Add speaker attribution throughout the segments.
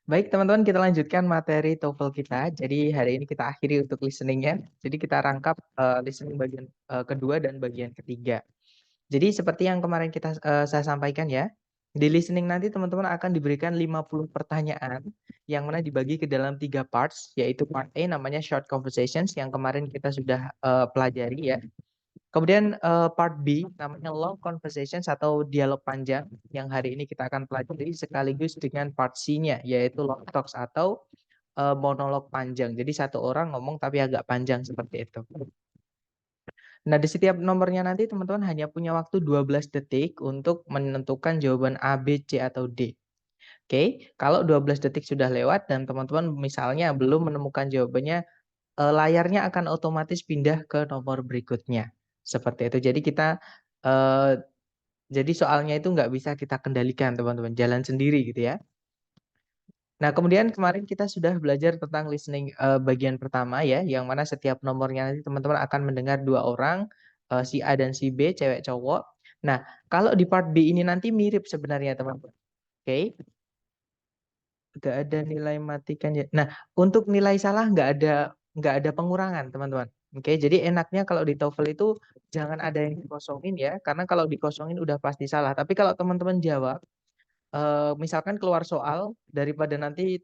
Speaker 1: Baik, teman-teman, kita lanjutkan materi TOEFL kita. Jadi hari ini kita akhiri untuk listeningnya. Jadi kita rangkap listening bagian kedua dan bagian ketiga. Jadi seperti yang kemarin saya sampaikan ya, di listening nanti teman-teman akan diberikan 50 pertanyaan yang mana dibagi ke dalam 3 parts, yaitu part A namanya short conversations yang kemarin kita sudah pelajari ya. Kemudian part B namanya long conversations atau dialog panjang yang hari ini kita akan pelajari sekaligus dengan part C-nya yaitu long talks atau monolog panjang. Jadi satu orang ngomong tapi agak panjang seperti itu. Nah, di setiap nomornya nanti teman-teman hanya punya waktu 12 detik untuk menentukan jawaban A, B, C, atau D. Oke, kalau 12 detik sudah lewat dan teman-teman misalnya belum menemukan jawabannya, layarnya akan otomatis pindah ke nomor berikutnya. Seperti itu. Eh, jadi soalnya itu nggak bisa kita kendalikan teman-teman, jalan sendiri gitu ya. Nah, kemudian kemarin kita sudah belajar tentang listening bagian pertama ya, yang mana setiap nomornya nanti teman-teman akan mendengar 2 orang, si A dan si B, cewek cowok. Nah, kalau di part B ini nanti mirip sebenarnya teman-teman. Oke, nggak ada nilai matikan ya. Nah, untuk nilai salah nggak ada pengurangan teman-teman. Oke, jadi enaknya kalau di TOEFL itu jangan ada yang dikosongin ya, karena kalau dikosongin udah pasti salah. Tapi kalau teman-teman jawab misalkan keluar soal daripada nanti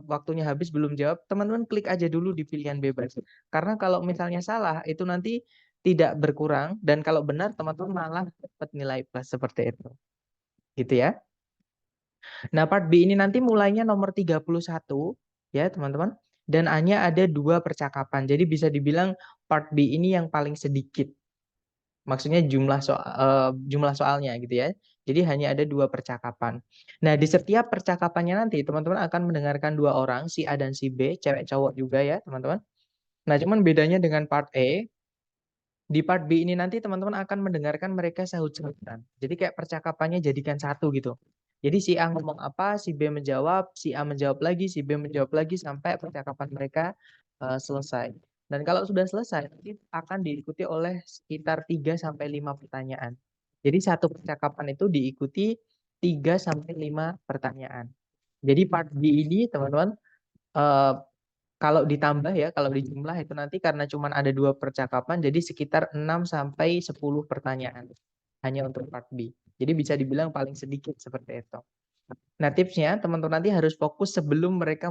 Speaker 1: waktunya habis belum jawab, teman-teman klik aja dulu di pilihan bebas. Karena kalau misalnya salah itu nanti tidak berkurang dan kalau benar teman-teman malah dapat nilai plus seperti itu. Gitu ya. Nah, part B ini nanti mulainya nomor 31 ya, teman-teman. Dan hanya ada 2 percakapan. Jadi bisa dibilang part B ini yang paling sedikit. Maksudnya jumlah soalnya gitu ya. Jadi hanya ada 2 percakapan. Nah, di setiap percakapannya nanti teman-teman akan mendengarkan 2 orang, si A dan si B, cewek cowok juga ya, teman-teman. Nah, cuman bedanya dengan part A, di part B ini nanti teman-teman akan mendengarkan mereka sahut-sahutan. Jadi kayak percakapannya jadikan satu gitu. Jadi si A ngomong apa, si B menjawab, si A menjawab lagi, si B menjawab lagi sampai percakapan mereka selesai. Dan kalau sudah selesai, nanti akan diikuti oleh sekitar 3 sampai 5 pertanyaan. Jadi satu percakapan itu diikuti 3 sampai 5 pertanyaan. Jadi part B ini teman-teman eh, kalau ditambah ya, kalau dijumlah itu nanti karena cuma ada 2 percakapan, jadi sekitar 6 sampai 10 pertanyaan hanya untuk part B. Jadi bisa dibilang paling sedikit seperti itu. Nah, tipsnya teman-teman nanti harus fokus sebelum mereka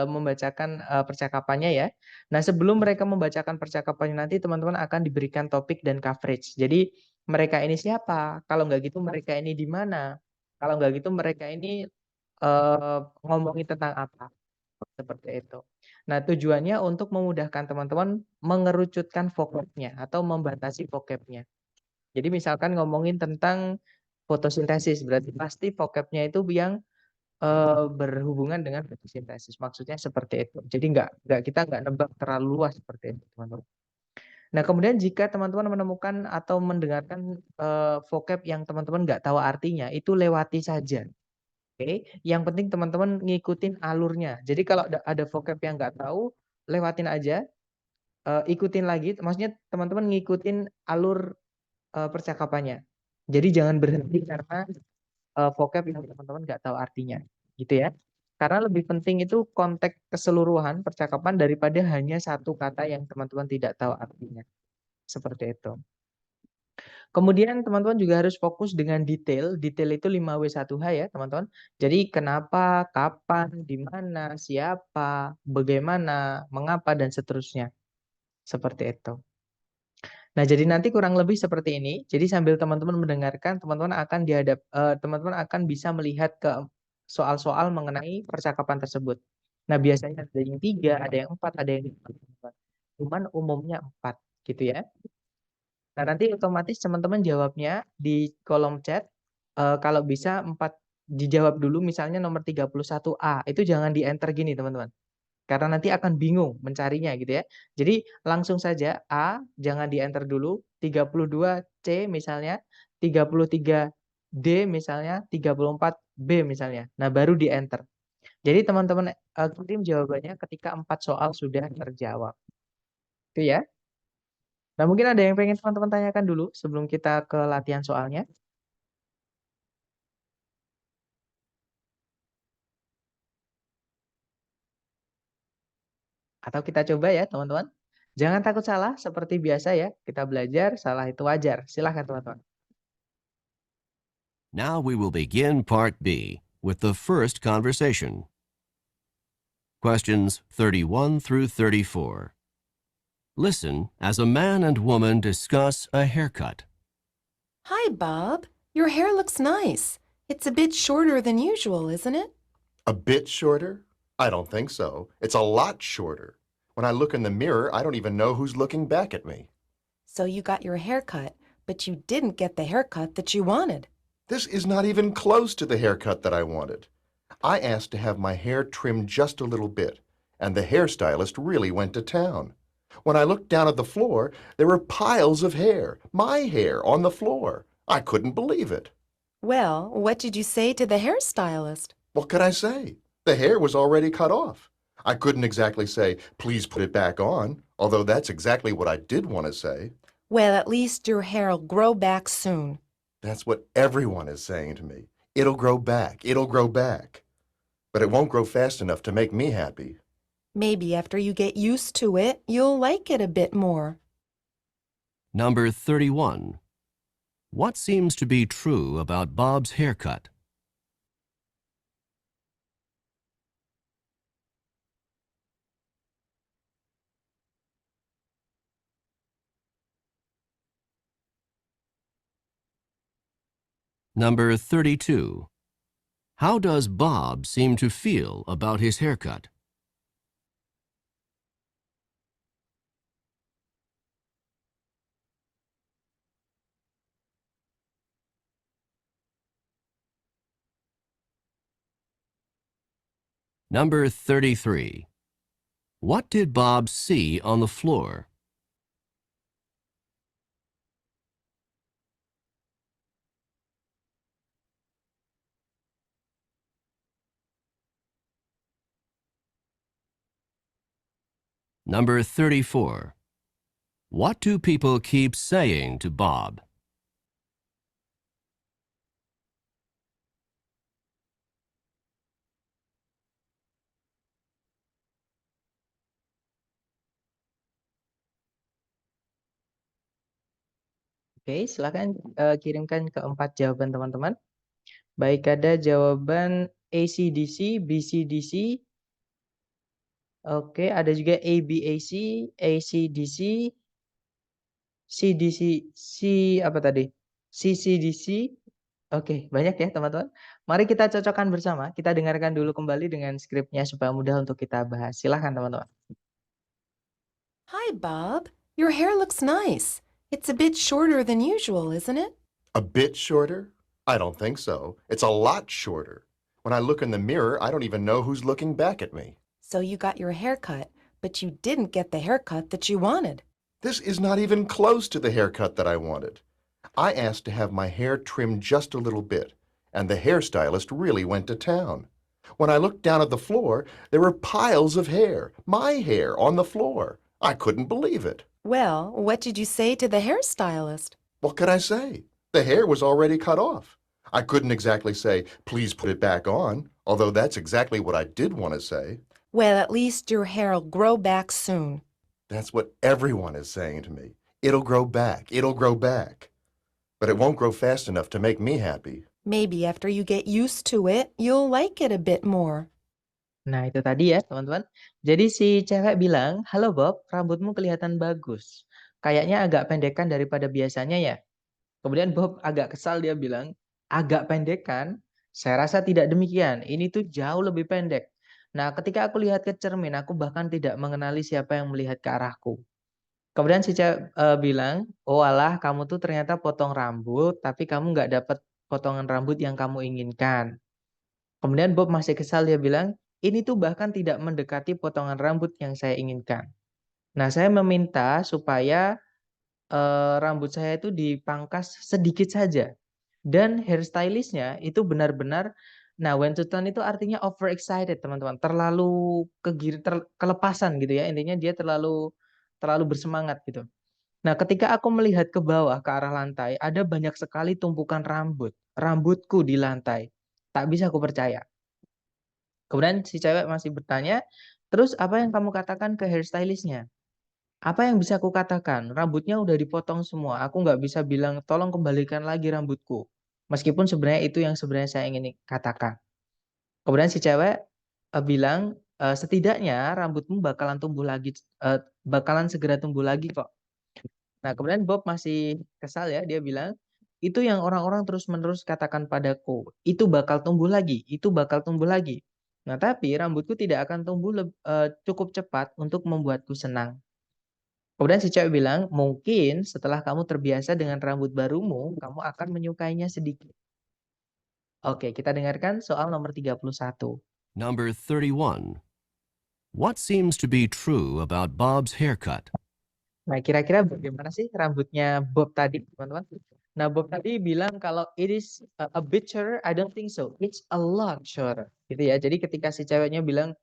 Speaker 1: membacakan percakapannya ya. Nah, sebelum mereka membacakan percakapannya nanti teman-teman akan diberikan topik dan coverage. Jadi mereka ini siapa? Kalau nggak gitu mereka ini di mana? Kalau nggak gitu mereka ini ngomongin tentang apa? Seperti itu. Nah, tujuannya untuk memudahkan teman-teman mengerucutkan vocabnya atau membatasi vocabnya. Jadi misalkan ngomongin tentang fotosintesis, berarti pasti vocabnya itu yang berhubungan dengan fotosintesis. Maksudnya seperti itu. Jadi kita nggak nebak terlalu luas seperti itu, teman-teman. Nah, kemudian jika teman-teman menemukan atau mendengarkan vocab yang teman-teman nggak tahu artinya, itu lewati saja. Oke, yang penting teman-teman ngikutin alurnya. Jadi kalau ada vocab yang nggak tahu, lewatin aja, ikutin lagi. Maksudnya teman-teman ngikutin alur percakapannya. Jadi jangan berhenti karena vocab yang teman-teman nggak tahu artinya, gitu ya. Karena lebih penting itu konteks keseluruhan percakapan daripada hanya satu kata yang teman-teman tidak tahu artinya. Seperti itu. Kemudian teman-teman juga harus fokus dengan detail. Detail itu 5W1H ya, teman-teman. Jadi kenapa, kapan, di mana, siapa, bagaimana, mengapa, dan seterusnya. Seperti itu. Nah, jadi nanti kurang lebih seperti ini. Jadi sambil teman-teman mendengarkan, teman-teman akan bisa melihat ke soal-soal mengenai percakapan tersebut. Nah, biasanya ada yang 3, ada yang 4, ada yang 5. Cuman umumnya 4, gitu ya. Nah, nanti otomatis teman-teman jawabnya di kolom chat. Kalau bisa 4 dijawab dulu misalnya nomor 31A. Itu jangan di-enter gini, teman-teman. Karena nanti akan bingung mencarinya gitu ya. Jadi langsung saja A, jangan di-enter dulu. 32C misalnya, 33D misalnya, 34B misalnya. Nah, baru di-enter. Jadi teman-teman kirim jawabannya ketika 4 soal sudah terjawab. Itu ya. Nah, mungkin ada yang pengen teman-teman tanyakan dulu sebelum kita ke latihan soalnya. Atau kita coba ya teman-teman. Jangan takut salah, seperti biasa ya. Kita belajar, salah itu wajar. Silahkan teman-teman.
Speaker 2: Now we will begin Part B with the first conversation. Questions 31 through 34. Listen as a man and woman discuss a haircut.
Speaker 3: Hi, Bob. Your hair looks nice. It's a bit shorter than usual, isn't it?
Speaker 4: A bit shorter? I don't think so. It's a lot shorter. When I look in the mirror, I don't even know who's looking back at me.
Speaker 3: So you got your hair cut, but you didn't get the haircut that you wanted.
Speaker 4: This is not even close to the haircut that I wanted. I asked to have my hair trimmed just a little bit, and the hairstylist really went to town. When I looked down at the floor, there were piles of hair, my hair, on the floor. I couldn't believe it.
Speaker 3: Well, what did you say to the hairstylist?
Speaker 4: What could I say? The hair was already cut off. I couldn't exactly say, please put it back on, although that's exactly what I did want to say.
Speaker 3: Well, at least your hair'll grow back soon.
Speaker 4: That's what everyone is saying to me. It'll grow back. It'll grow back. But it won't grow fast enough to make me happy.
Speaker 3: Maybe after you get used to it, you'll like it a bit more.
Speaker 2: Number 31. What seems to be true about Bob's haircut? Number 32. How does Bob seem to feel about his haircut? Number 33. What did Bob see on the floor? Number 34. What do people keep saying to Bob?
Speaker 1: Oke, silakan kirimkan keempat jawaban teman-teman. Baik, ada jawaban AC/DC, BC/DC. Oke, ada juga ABAC, AC/DC, CDC, C apa tadi? CCDC. Oke, banyak ya teman-teman. Mari kita cocokkan bersama. Kita dengarkan dulu kembali dengan skripnya supaya mudah untuk kita bahas. Silahkan teman-teman.
Speaker 3: Hi, Bob. Your hair looks nice. It's a bit shorter than usual, isn't it?
Speaker 4: A bit shorter? I don't think so. It's a lot shorter. When I look in the mirror, I don't even know who's looking back at me.
Speaker 3: So you got your hair cut, but you didn't get the haircut that you wanted.
Speaker 4: This is not even close to the haircut that I wanted. I asked to have my hair trimmed just a little bit, and the hairstylist really went to town. When I looked down at the floor, there were piles of hair, my hair, on the floor. I couldn't believe it.
Speaker 3: Well, what did you say to the hairstylist?
Speaker 4: What could I say? The hair was already cut off. I couldn't exactly say, please put it back on, although that's exactly what I did want to say.
Speaker 3: Well, at least your hair'll grow back soon.
Speaker 4: That's what everyone is saying to me. It'll grow back. It'll grow back. But it won't grow fast enough to make me happy.
Speaker 3: Maybe after you get used to it, you'll like it a bit more.
Speaker 1: Nah, itu tadi ya, teman-teman. Jadi si cewek bilang, "Halo Bob, rambutmu kelihatan bagus. Kayaknya agak pendekan daripada biasanya ya." Kemudian Bob agak kesal, dia bilang, "Agak pendekan? Saya rasa tidak demikian. Ini tuh jauh lebih pendek. Nah, ketika aku lihat ke cermin, aku bahkan tidak mengenali siapa yang melihat ke arahku." Kemudian si cewek bilang, "Oh alah, kamu tuh ternyata potong rambut, tapi kamu nggak dapat potongan rambut yang kamu inginkan." Kemudian Bob masih kesal, dia bilang, "Ini tuh bahkan tidak mendekati potongan rambut yang saya inginkan. Nah, saya meminta supaya rambut saya itu dipangkas sedikit saja." Dan hairstylist-nya itu benar-benar, nah when to turn itu artinya overexcited teman-teman, terlalu kelepasan gitu ya, intinya dia terlalu terlalu bersemangat gitu. Nah, ketika aku melihat ke bawah ke arah lantai, ada banyak sekali tumpukan rambutku di lantai. Tak bisa aku percaya. Kemudian si cewek masih bertanya, Terus apa yang kamu katakan ke hairstylist-nya? Apa yang bisa aku katakan? Rambutnya udah dipotong semua. Aku nggak bisa bilang, tolong kembalikan lagi rambutku. Meskipun sebenarnya itu yang sebenarnya saya ingin katakan. Kemudian si cewek bilang, setidaknya rambutmu bakalan tumbuh lagi, bakalan segera tumbuh lagi kok. Nah, kemudian Bob masih kesal ya, dia bilang, itu yang orang-orang terus-menerus katakan padaku, itu bakal tumbuh lagi, itu bakal tumbuh lagi. Nah, tapi rambutku tidak akan tumbuh cukup cepat untuk membuatku senang. Kemudian si cewek bilang, mungkin setelah kamu terbiasa dengan rambut barumu, kamu akan menyukainya sedikit. Oke, kita dengarkan soal nomor 31.
Speaker 2: Number 31. What seems to be true about Bob's haircut?
Speaker 1: Nah, kira-kira bagaimana sih rambutnya Bob tadi, teman-teman? Nah, Bob tadi bilang kalau it is a bit shorter, I don't think so. It's a lot shorter. Gitu ya. Jadi ketika si ceweknya bilang,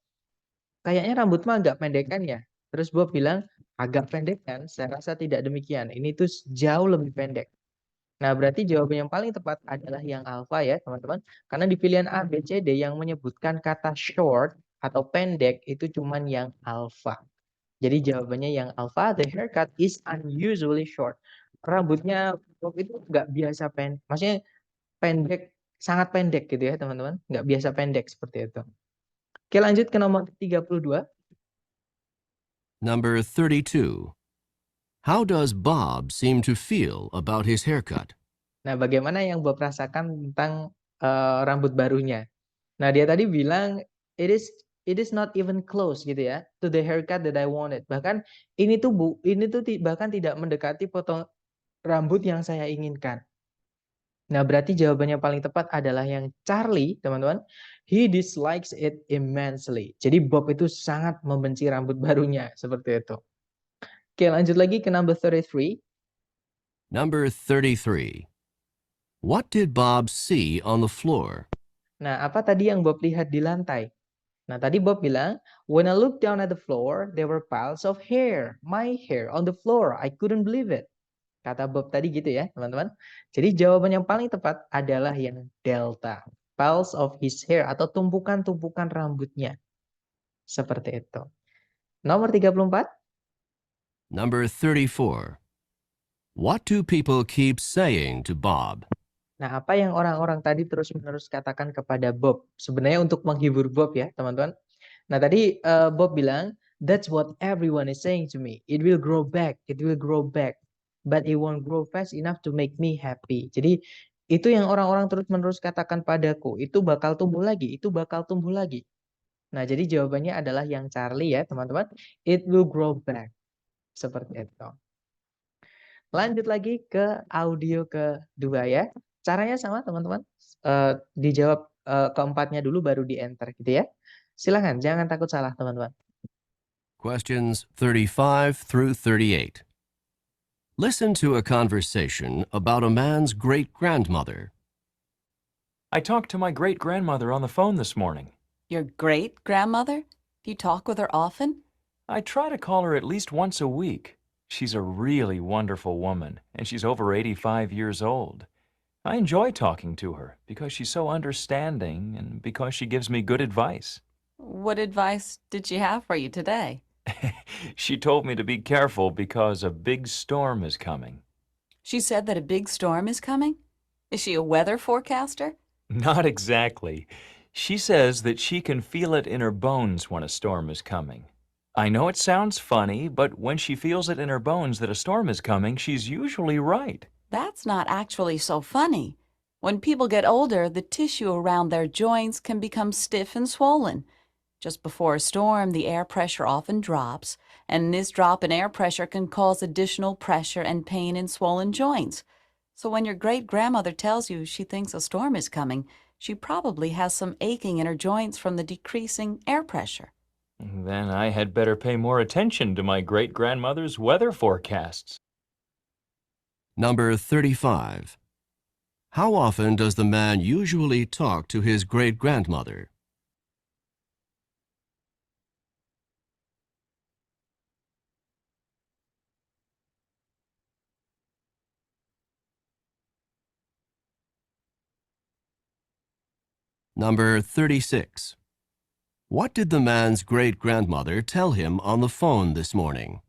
Speaker 1: kayaknya rambutmu agak pendek kan ya? Terus Bob bilang, agak pendek kan? Saya rasa tidak demikian. Ini tuh jauh lebih pendek. Nah, berarti jawaban yang paling tepat adalah yang alpha ya, teman-teman. Karena di pilihan A, B, C, D yang menyebutkan kata short atau pendek itu cuman yang alpha. Jadi jawabannya yang alpha, the haircut is unusually short. Rambutnya Bob itu nggak biasa pendek, maksudnya pendek, sangat pendek gitu ya teman-teman. Nggak biasa pendek seperti itu. Oke, lanjut ke nomor 32.
Speaker 2: Number 32. How does Bob seem to feel about his haircut?
Speaker 1: Nah, bagaimana yang Bob rasakan tentang rambut barunya? Nah, dia tadi bilang it is not even close gitu ya to the haircut that I wanted. Bahkan bahkan tidak mendekati potong rambut yang saya inginkan. Nah, berarti jawabannya paling tepat adalah yang Charlie, teman-teman. He dislikes it immensely. Jadi Bob itu sangat membenci rambut barunya, seperti itu. Oke, lanjut lagi ke number 33.
Speaker 2: Number 33. What did Bob see on the floor?
Speaker 1: Nah, apa tadi yang Bob lihat di lantai? Nah, tadi Bob bilang, when I looked down at the floor, there were piles of hair, my hair on the floor. I couldn't believe it. Kata Bob tadi gitu ya, teman-teman. Jadi jawaban yang paling tepat adalah yang delta. Piles of his hair atau tumpukan-tumpukan rambutnya. Seperti itu. Nomor 34.
Speaker 2: Number 34. What do people keep saying to Bob?
Speaker 1: Nah, apa yang orang-orang tadi terus-menerus katakan kepada Bob? Sebenarnya untuk menghibur Bob ya, teman-teman. Nah, tadi Bob bilang, that's what everyone is saying to me. It will grow back, it will grow back. But it won't grow fast enough to make me happy. Jadi, itu yang orang-orang terus-menerus katakan padaku. Itu bakal tumbuh lagi, itu bakal tumbuh lagi. Nah, jadi jawabannya adalah yang Charlie ya, teman-teman. It will grow back. Seperti itu. Lanjut lagi ke audio kedua ya. Caranya sama teman-teman. Dijawab keempatnya dulu baru di enter gitu ya. Silahkan, jangan takut salah teman-teman.
Speaker 2: Questions 35 through 38. Listen to a conversation about a man's great-grandmother.
Speaker 5: I talked to my great-grandmother on the phone this morning.
Speaker 6: Your great-grandmother? Do you talk with her often?
Speaker 5: I try to call her at least once a week. She's a really wonderful woman, and she's over 85 years old. I enjoy talking to her because she's so understanding and because she gives me good advice.
Speaker 6: What advice did she have for you today?
Speaker 5: She told me to be careful because a big storm is coming.
Speaker 6: She said that a big storm is coming? Is she a weather forecaster?
Speaker 5: Not exactly. She says that she can feel it in her bones when a storm is coming. I know it sounds funny, but when she feels it in her bones that a storm is coming, she's usually right.
Speaker 6: That's not actually so funny. When people get older, the tissue around their joints can become stiff and swollen. Just before a storm, the air pressure often drops, and this drop in air pressure can cause additional pressure and pain in swollen joints. So when your great-grandmother tells you she thinks a storm is coming, she probably has some aching in her joints from the decreasing air pressure.
Speaker 5: Then I had better pay more attention to my great-grandmother's weather forecasts.
Speaker 2: Number 35. How often does the man usually talk to his great-grandmother? Number 36. What did the man's great-grandmother tell him on the phone this morning?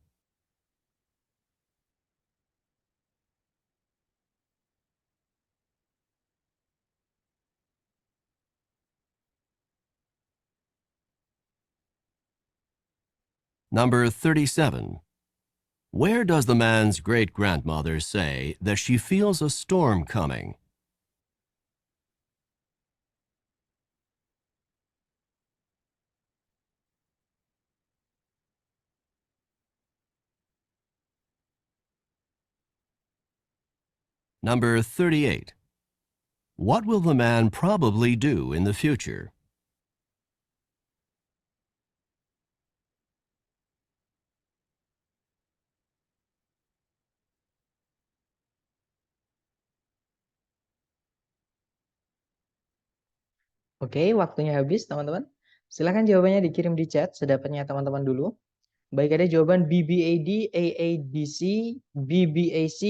Speaker 2: Number 37. Where does the man's great-grandmother say that she feels a storm coming? Number 38. What will the man probably do in the future?
Speaker 1: Oke, waktunya habis, teman-teman. Silahkan jawabannya dikirim di chat sedapatnya teman-teman dulu. Baik, ada jawaban BBAD, AADC, BBAC,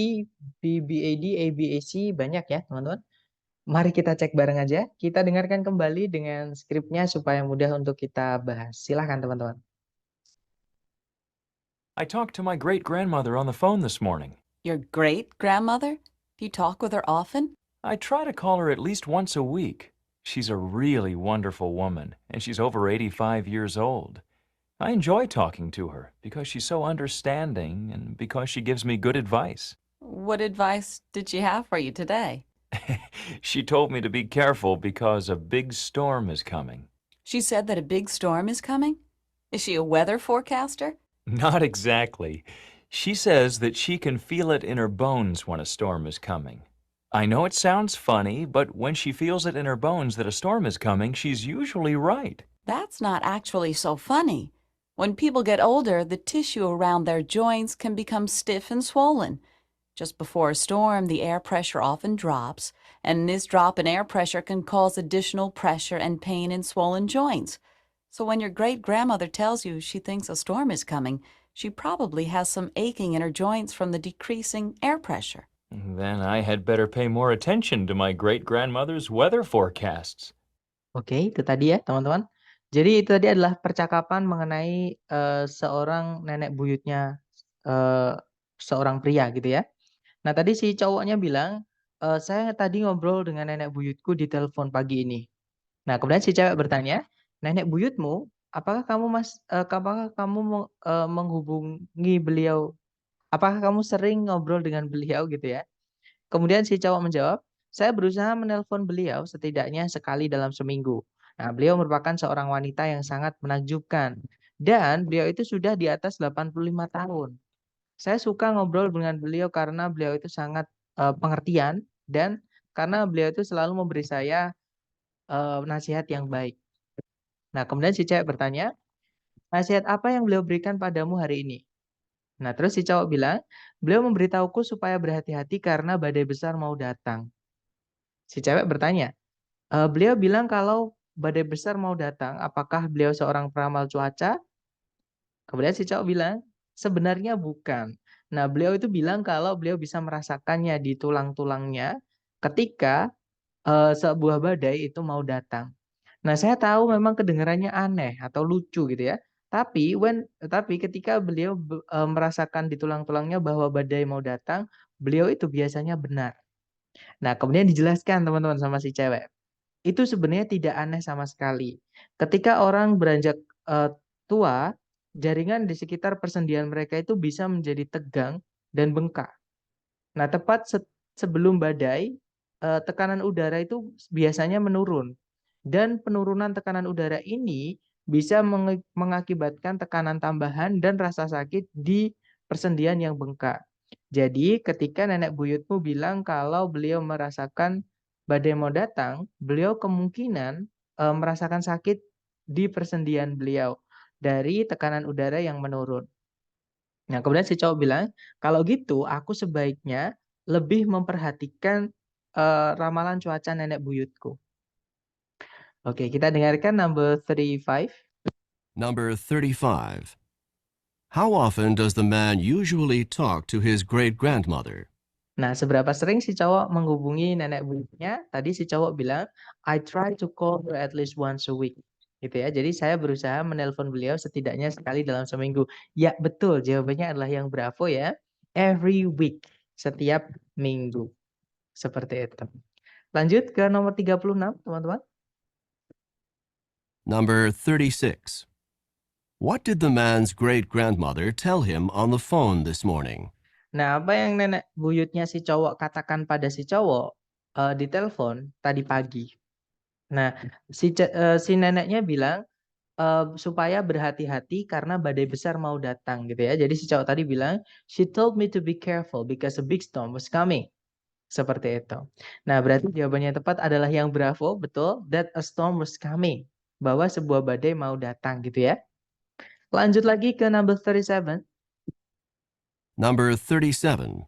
Speaker 1: BBAD, ABAC, banyak ya, teman-teman. Mari kita cek bareng aja. Kita dengarkan kembali dengan skripnya supaya mudah untuk kita bahas. Silahkan, teman-teman.
Speaker 5: I talked to my great-grandmother on the phone this morning.
Speaker 6: Your great-grandmother? Do you talk with her often?
Speaker 5: I try to call her at least once a week. She's a really wonderful woman, and she's over 85 years old. I enjoy talking to her because she's so understanding and because she gives me good advice.
Speaker 6: What advice did she have for you today?
Speaker 5: She told me to be careful because a big storm is coming.
Speaker 6: She said that a big storm is coming? Is she a weather forecaster?
Speaker 5: Not exactly. She says that she can feel it in her bones when a storm is coming. I know it sounds funny, but when she feels it in her bones that a storm is coming, she's usually right.
Speaker 6: That's not actually so funny. When people get older, the tissue around their joints can become stiff and swollen. Just before a storm, the air pressure often drops, and this drop in air pressure can cause additional pressure and pain in swollen joints. So when your great-grandmother tells you she thinks a storm is coming, she probably has some aching in her joints from the decreasing air pressure.
Speaker 5: Then I had better pay more attention to my great-grandmother's weather forecasts.
Speaker 1: Oke, itu tadi ya, teman-teman. Jadi itu tadi adalah percakapan mengenai seorang nenek buyutnya seorang pria gitu ya. Nah, tadi si cowoknya bilang, "Saya tadi ngobrol dengan nenek buyutku di telepon pagi ini." Nah, kemudian si cewek bertanya, "Nenek buyutmu, apakah kamu menghubungi beliau? Apakah kamu sering ngobrol dengan beliau?" Gitu ya. Kemudian si cowok menjawab, "Saya berusaha menelpon beliau setidaknya sekali dalam seminggu." Nah, beliau merupakan seorang wanita yang sangat menakjubkan dan beliau itu sudah di atas 85 tahun. Saya suka ngobrol dengan beliau karena beliau itu sangat, pengertian dan karena beliau itu selalu memberi saya, nasihat yang baik. Nah, kemudian si cewek bertanya, "Nasihat apa yang beliau berikan padamu hari ini?" Nah, terus si cowok bilang, "Beliau memberitahuku supaya berhati-hati karena badai besar mau datang." Si cewek bertanya, "Beliau bilang kalau badai besar mau datang, apakah beliau seorang peramal cuaca?" Kemudian si cowok bilang, "Sebenarnya bukan." Nah, beliau itu bilang kalau beliau bisa merasakannya di tulang-tulangnya ketika, sebuah badai itu mau datang. Nah, saya tahu memang kedengarannya aneh atau lucu gitu ya, tapi ketika beliau merasakan di tulang-tulangnya bahwa badai mau datang, beliau itu biasanya benar. Nah, kemudian dijelaskan teman-teman sama si cewek. Itu sebenarnya tidak aneh sama sekali. Ketika orang beranjak, tua, jaringan di sekitar persendian mereka itu bisa menjadi tegang dan bengkak. Nah, tepat sebelum badai, tekanan udara itu biasanya menurun dan penurunan tekanan udara ini bisa mengakibatkan tekanan tambahan dan rasa sakit di persendian yang bengkak. Jadi ketika nenek buyutmu bilang kalau beliau merasakan badai mau datang, beliau kemungkinan, merasakan sakit di persendian beliau dari tekanan udara yang menurun. Nah, kemudian si cowok bilang, "Kalau gitu aku sebaiknya lebih memperhatikan, ramalan cuaca nenek buyutku." Oke, kita dengarkan number 35.
Speaker 2: Number 35. How often does the man usually talk to his great-grandmother?
Speaker 1: Nah, seberapa sering si cowok menghubungi nenek buyutnya? Tadi si cowok bilang, "I try to call her at least once a week." Gitu ya. Jadi saya berusaha menelpon beliau setidaknya sekali dalam seminggu. Ya, betul. Jawabannya adalah yang bravo ya. Every week. Setiap minggu. Seperti itu. Lanjut ke nomor 36, teman-teman.
Speaker 2: Number 36. What did the man's great-grandmother tell him on the phone this morning?
Speaker 1: Nah, apa yang nenek buyutnya si cowok katakan pada si cowok di telepon tadi pagi? Nah, si neneknya bilang supaya berhati-hati karena badai besar mau datang gitu ya. Jadi si cowok tadi bilang, she told me to be careful because a big storm was coming. Seperti itu. Nah, berarti jawabannya yang tepat adalah yang bravo, betul, that a storm was coming. Bahwa sebuah badai mau datang gitu ya. Lanjut lagi ke number 37.
Speaker 2: Number 37.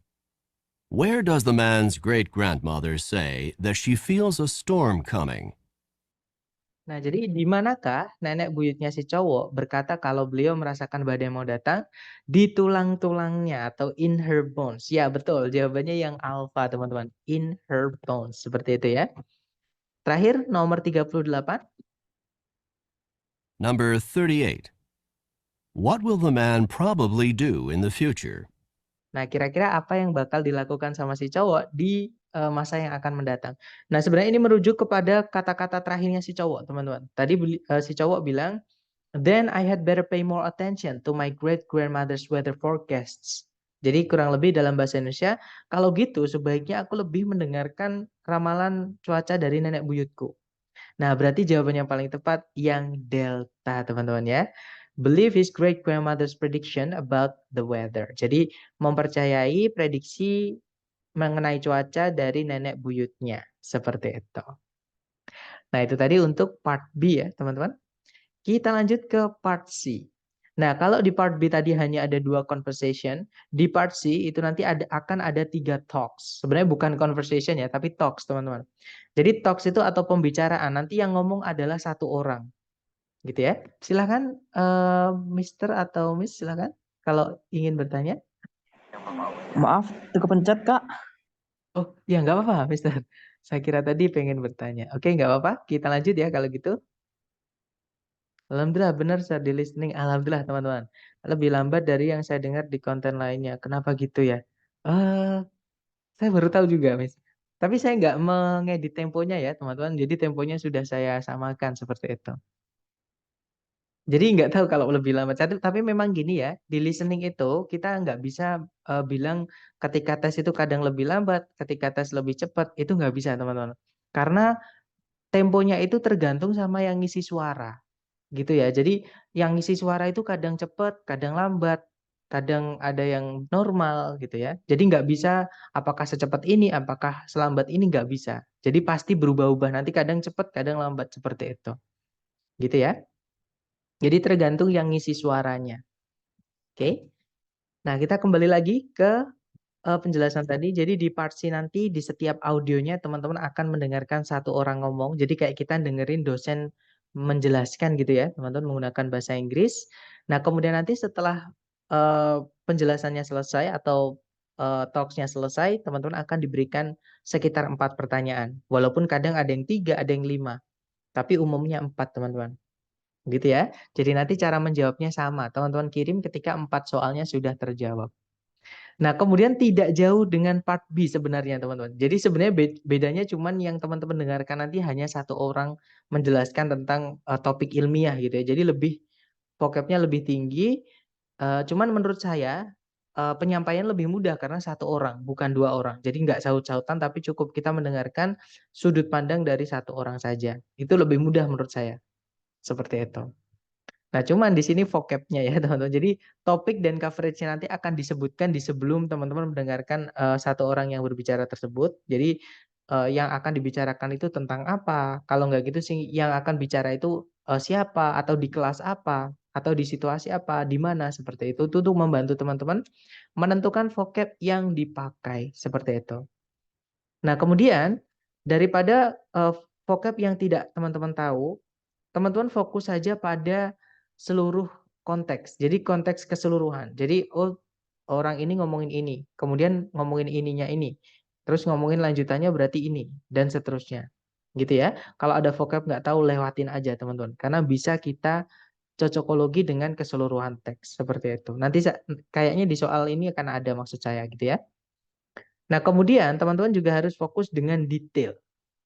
Speaker 2: Where does the man's great-grandmother say that she feels a storm coming?
Speaker 1: Nah, jadi di manakah nenek buyutnya si cowok berkata kalau beliau merasakan badai mau datang? Di tulang-tulangnya atau in her bones. Ya, betul. Jawabannya yang alpha, teman-teman. In her bones. Seperti itu ya. Terakhir, nomor 38.
Speaker 2: Number 38. What will the man probably do in the future?
Speaker 1: Nah, kira-kira apa yang bakal dilakukan sama si cowok di masa yang akan mendatang? Nah, sebenarnya ini merujuk kepada kata-kata terakhirnya si cowok, teman-teman. Tadi si cowok bilang, then I had better pay more attention to my great-grandmother's weather forecasts. Jadi kurang lebih dalam bahasa Indonesia, kalau gitu sebaiknya aku lebih mendengarkan ramalan cuaca dari nenek buyutku. Nah, berarti jawaban yang paling tepat yang delta, teman-teman ya. Believe his great-grandmother's prediction about the weather. Jadi mempercayai prediksi mengenai cuaca dari nenek buyutnya. Seperti itu. Nah, itu tadi untuk part B ya, teman-teman. Kita lanjut ke part C. Nah, kalau di part B tadi hanya ada 2 conversation, di part C itu nanti akan ada 3 talks. Sebenarnya bukan conversation ya, tapi talks, teman-teman. Jadi talks itu atau pembicaraan, nanti yang ngomong adalah satu orang. Gitu ya. Silakan Mister atau Miss, silakan kalau ingin bertanya.
Speaker 7: Maaf, kepencet Kak.
Speaker 1: Oh, ya nggak apa-apa, Mister. Saya kira tadi pengen bertanya. Oke, nggak apa-apa. Kita lanjut ya kalau gitu. Alhamdulillah benar saya di listening. Alhamdulillah teman-teman. Lebih lambat dari yang saya dengar di konten lainnya. Kenapa gitu ya? Eh, saya baru tahu juga, Miss. Tapi saya nggak mengedit temponya ya, teman-teman. Jadi temponya sudah saya samakan seperti itu. Jadi nggak tahu kalau lebih lambat. Tapi memang gini ya, di listening itu kita nggak bisa bilang ketika tes itu kadang lebih lambat, ketika tes lebih cepat, itu nggak bisa teman-teman. Karena temponya itu tergantung sama yang ngisi suara. Gitu ya. Jadi yang ngisi suara itu kadang cepat, kadang lambat, kadang ada yang normal gitu ya. Jadi nggak bisa apakah secepat ini, apakah selambat ini nggak bisa. Jadi pasti berubah-ubah nanti kadang cepat, kadang lambat seperti itu. Gitu ya. Jadi tergantung yang ngisi suaranya. Oke. Nah, kita kembali lagi ke penjelasan tadi. Jadi di part C nanti di setiap audionya teman-teman akan mendengarkan satu orang ngomong. Jadi kayak kita dengerin dosen menjelaskan gitu ya, teman-teman menggunakan bahasa Inggris. Nah, kemudian nanti setelah penjelasannya selesai atau talks-nya selesai, teman-teman akan diberikan sekitar 4 pertanyaan. Walaupun kadang ada yang 3, ada yang 5. Tapi umumnya 4, teman-teman. Gitu ya. Jadi nanti cara menjawabnya sama. Teman-teman kirim ketika 4 soalnya sudah terjawab. Nah, kemudian tidak jauh dengan part B sebenarnya, teman-teman. Jadi sebenarnya bedanya cuman yang teman-teman dengarkan nanti hanya satu orang menjelaskan tentang topik ilmiah gitu ya. Jadi lebih vocabnya lebih tinggi. Cuman menurut saya penyampaian lebih mudah karena satu orang, bukan 2 orang. Jadi nggak saut-sautan, tapi cukup kita mendengarkan sudut pandang dari satu orang saja. Itu lebih mudah menurut saya. Seperti itu. Nah, cuman di sini vocabnya ya, teman-teman. Jadi topik dan coverage-nya nanti akan disebutkan di sebelum teman-teman mendengarkan satu orang yang berbicara tersebut. Jadi yang akan dibicarakan itu tentang apa? Kalau nggak gitu sih yang akan bicara itu siapa atau di kelas apa atau di situasi apa, di mana seperti itu. Itu untuk membantu teman-teman menentukan vocab yang dipakai seperti itu. Nah, kemudian daripada vocab yang tidak teman-teman tahu, teman-teman fokus saja pada seluruh konteks. Jadi konteks keseluruhan. Jadi orang ini ngomongin ini, kemudian ngomongin ininya ini. Terus ngomongin lanjutannya berarti ini dan seterusnya. gitu ya. Kalau ada vocab nggak tahu lewatin aja teman-teman, karena bisa kita cocokologi dengan keseluruhan teks seperti itu. Nanti kayaknya di soal ini akan ada maksud saya gitu ya. Nah, kemudian teman-teman juga harus fokus dengan detail.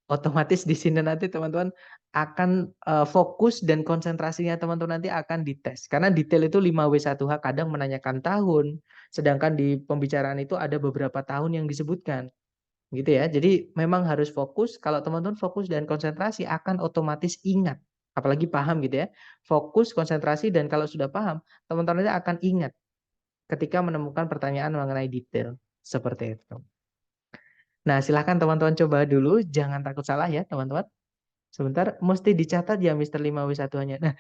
Speaker 1: Otomatis di sini nanti teman-teman akan fokus dan konsentrasinya teman-teman nanti akan dites. Karena detail itu 5W1H kadang menanyakan tahun, sedangkan di pembicaraan itu ada beberapa tahun yang disebutkan. Gitu ya. Jadi memang harus fokus, kalau teman-teman fokus dan konsentrasi akan otomatis ingat. Apalagi paham gitu ya. Fokus, konsentrasi, dan kalau sudah paham, teman-teman nanti akan ingat ketika menemukan pertanyaan mengenai detail. Seperti itu. Nah, silahkan teman-teman coba dulu, jangan takut salah ya teman-teman. Sebentar, mesti dicatat ya Mister 5W1-nya. Nah,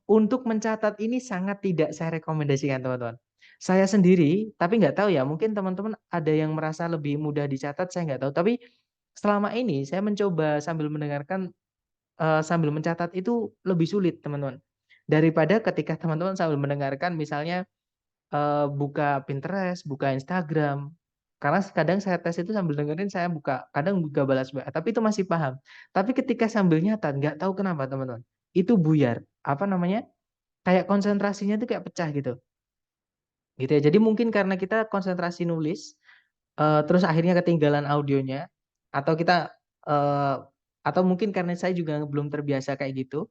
Speaker 1: untuk mencatat ini sangat tidak saya rekomendasikan teman-teman. Saya sendiri, tapi nggak tahu ya, mungkin teman-teman ada yang merasa lebih mudah dicatat, saya nggak tahu. Tapi selama ini saya mencoba sambil mendengarkan, sambil mencatat itu lebih sulit teman-teman. Daripada ketika teman-teman sambil mendengarkan misalnya buka Pinterest, buka Instagram. Karena kadang saya tes itu sambil dengerin saya buka, kadang buka balas WA, tapi itu masih paham. Tapi ketika sambil nyatat, nggak tahu kenapa teman-teman, itu buyar. Apa namanya? Kayak konsentrasinya itu kayak pecah gitu. Gitu ya. Jadi mungkin karena kita konsentrasi nulis, terus akhirnya ketinggalan audionya, atau kita atau mungkin karena saya juga belum terbiasa kayak gitu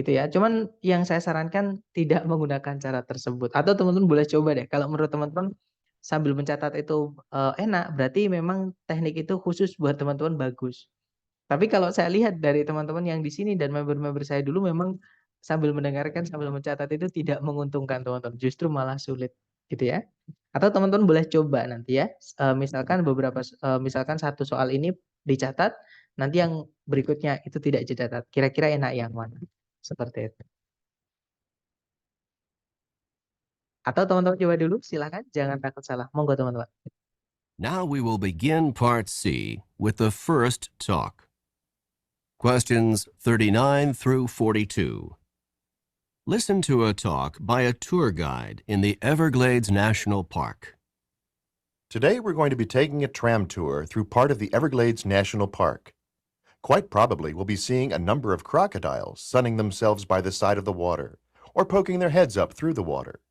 Speaker 1: ya. Cuman yang saya sarankan tidak menggunakan cara tersebut. Atau teman-teman boleh coba deh, kalau menurut teman-teman sambil mencatat itu, enak, berarti memang teknik itu khusus buat teman-teman bagus. Tapi kalau saya lihat dari teman-teman yang di sini dan member-member saya dulu memang sambil mendengarkan, sambil mencatat itu tidak menguntungkan teman-teman, justru malah sulit, gitu ya. Atau teman-teman boleh coba nanti ya, misalkan misalkan satu soal ini dicatat, nanti yang berikutnya itu tidak dicatat, kira-kira enak yang mana? Seperti itu. Atau teman-teman coba dulu, silakan, jangan takut salah. Monggo teman-teman.
Speaker 2: Now we will begin Part C with the first talk. Questions 39 through 42. Listen to a talk by a tour guide in the Everglades National Park.
Speaker 4: Today we're going to be taking a tram tour through part of the Everglades National Park. Quite probably we'll be seeing a number of crocodiles sunning themselves by the side of the water or poking their heads up through the water.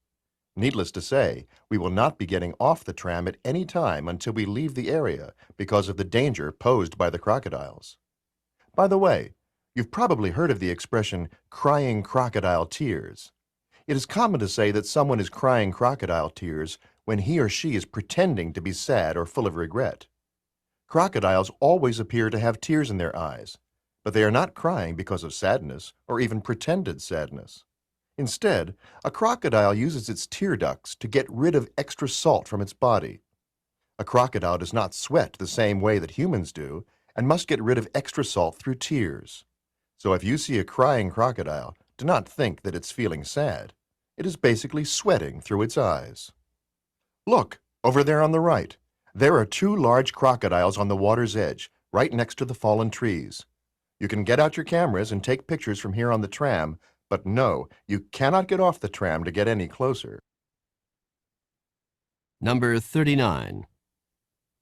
Speaker 4: Needless to say, we will not be getting off the tram at any time until we leave the area because of the danger posed by the crocodiles. By the way, you've probably heard of the expression crying crocodile tears. It is common to say that someone is crying crocodile tears when he or she is pretending to be sad or full of regret. Crocodiles always appear to have tears in their eyes, but they are not crying because of sadness or even pretended sadness. Instead, a crocodile uses its tear ducts to get rid of extra salt from its body. A crocodile does not sweat the same way that humans do and must get rid of extra salt through tears. So if you see a crying crocodile, do not think that it's feeling sad. It is basically sweating through its eyes. Look, over there on the right. There are two large crocodiles on the water's edge, right next to the fallen trees. You can get out your cameras and take pictures from here on the tram, but no, you cannot get off the tram to get any closer.
Speaker 2: Number 39.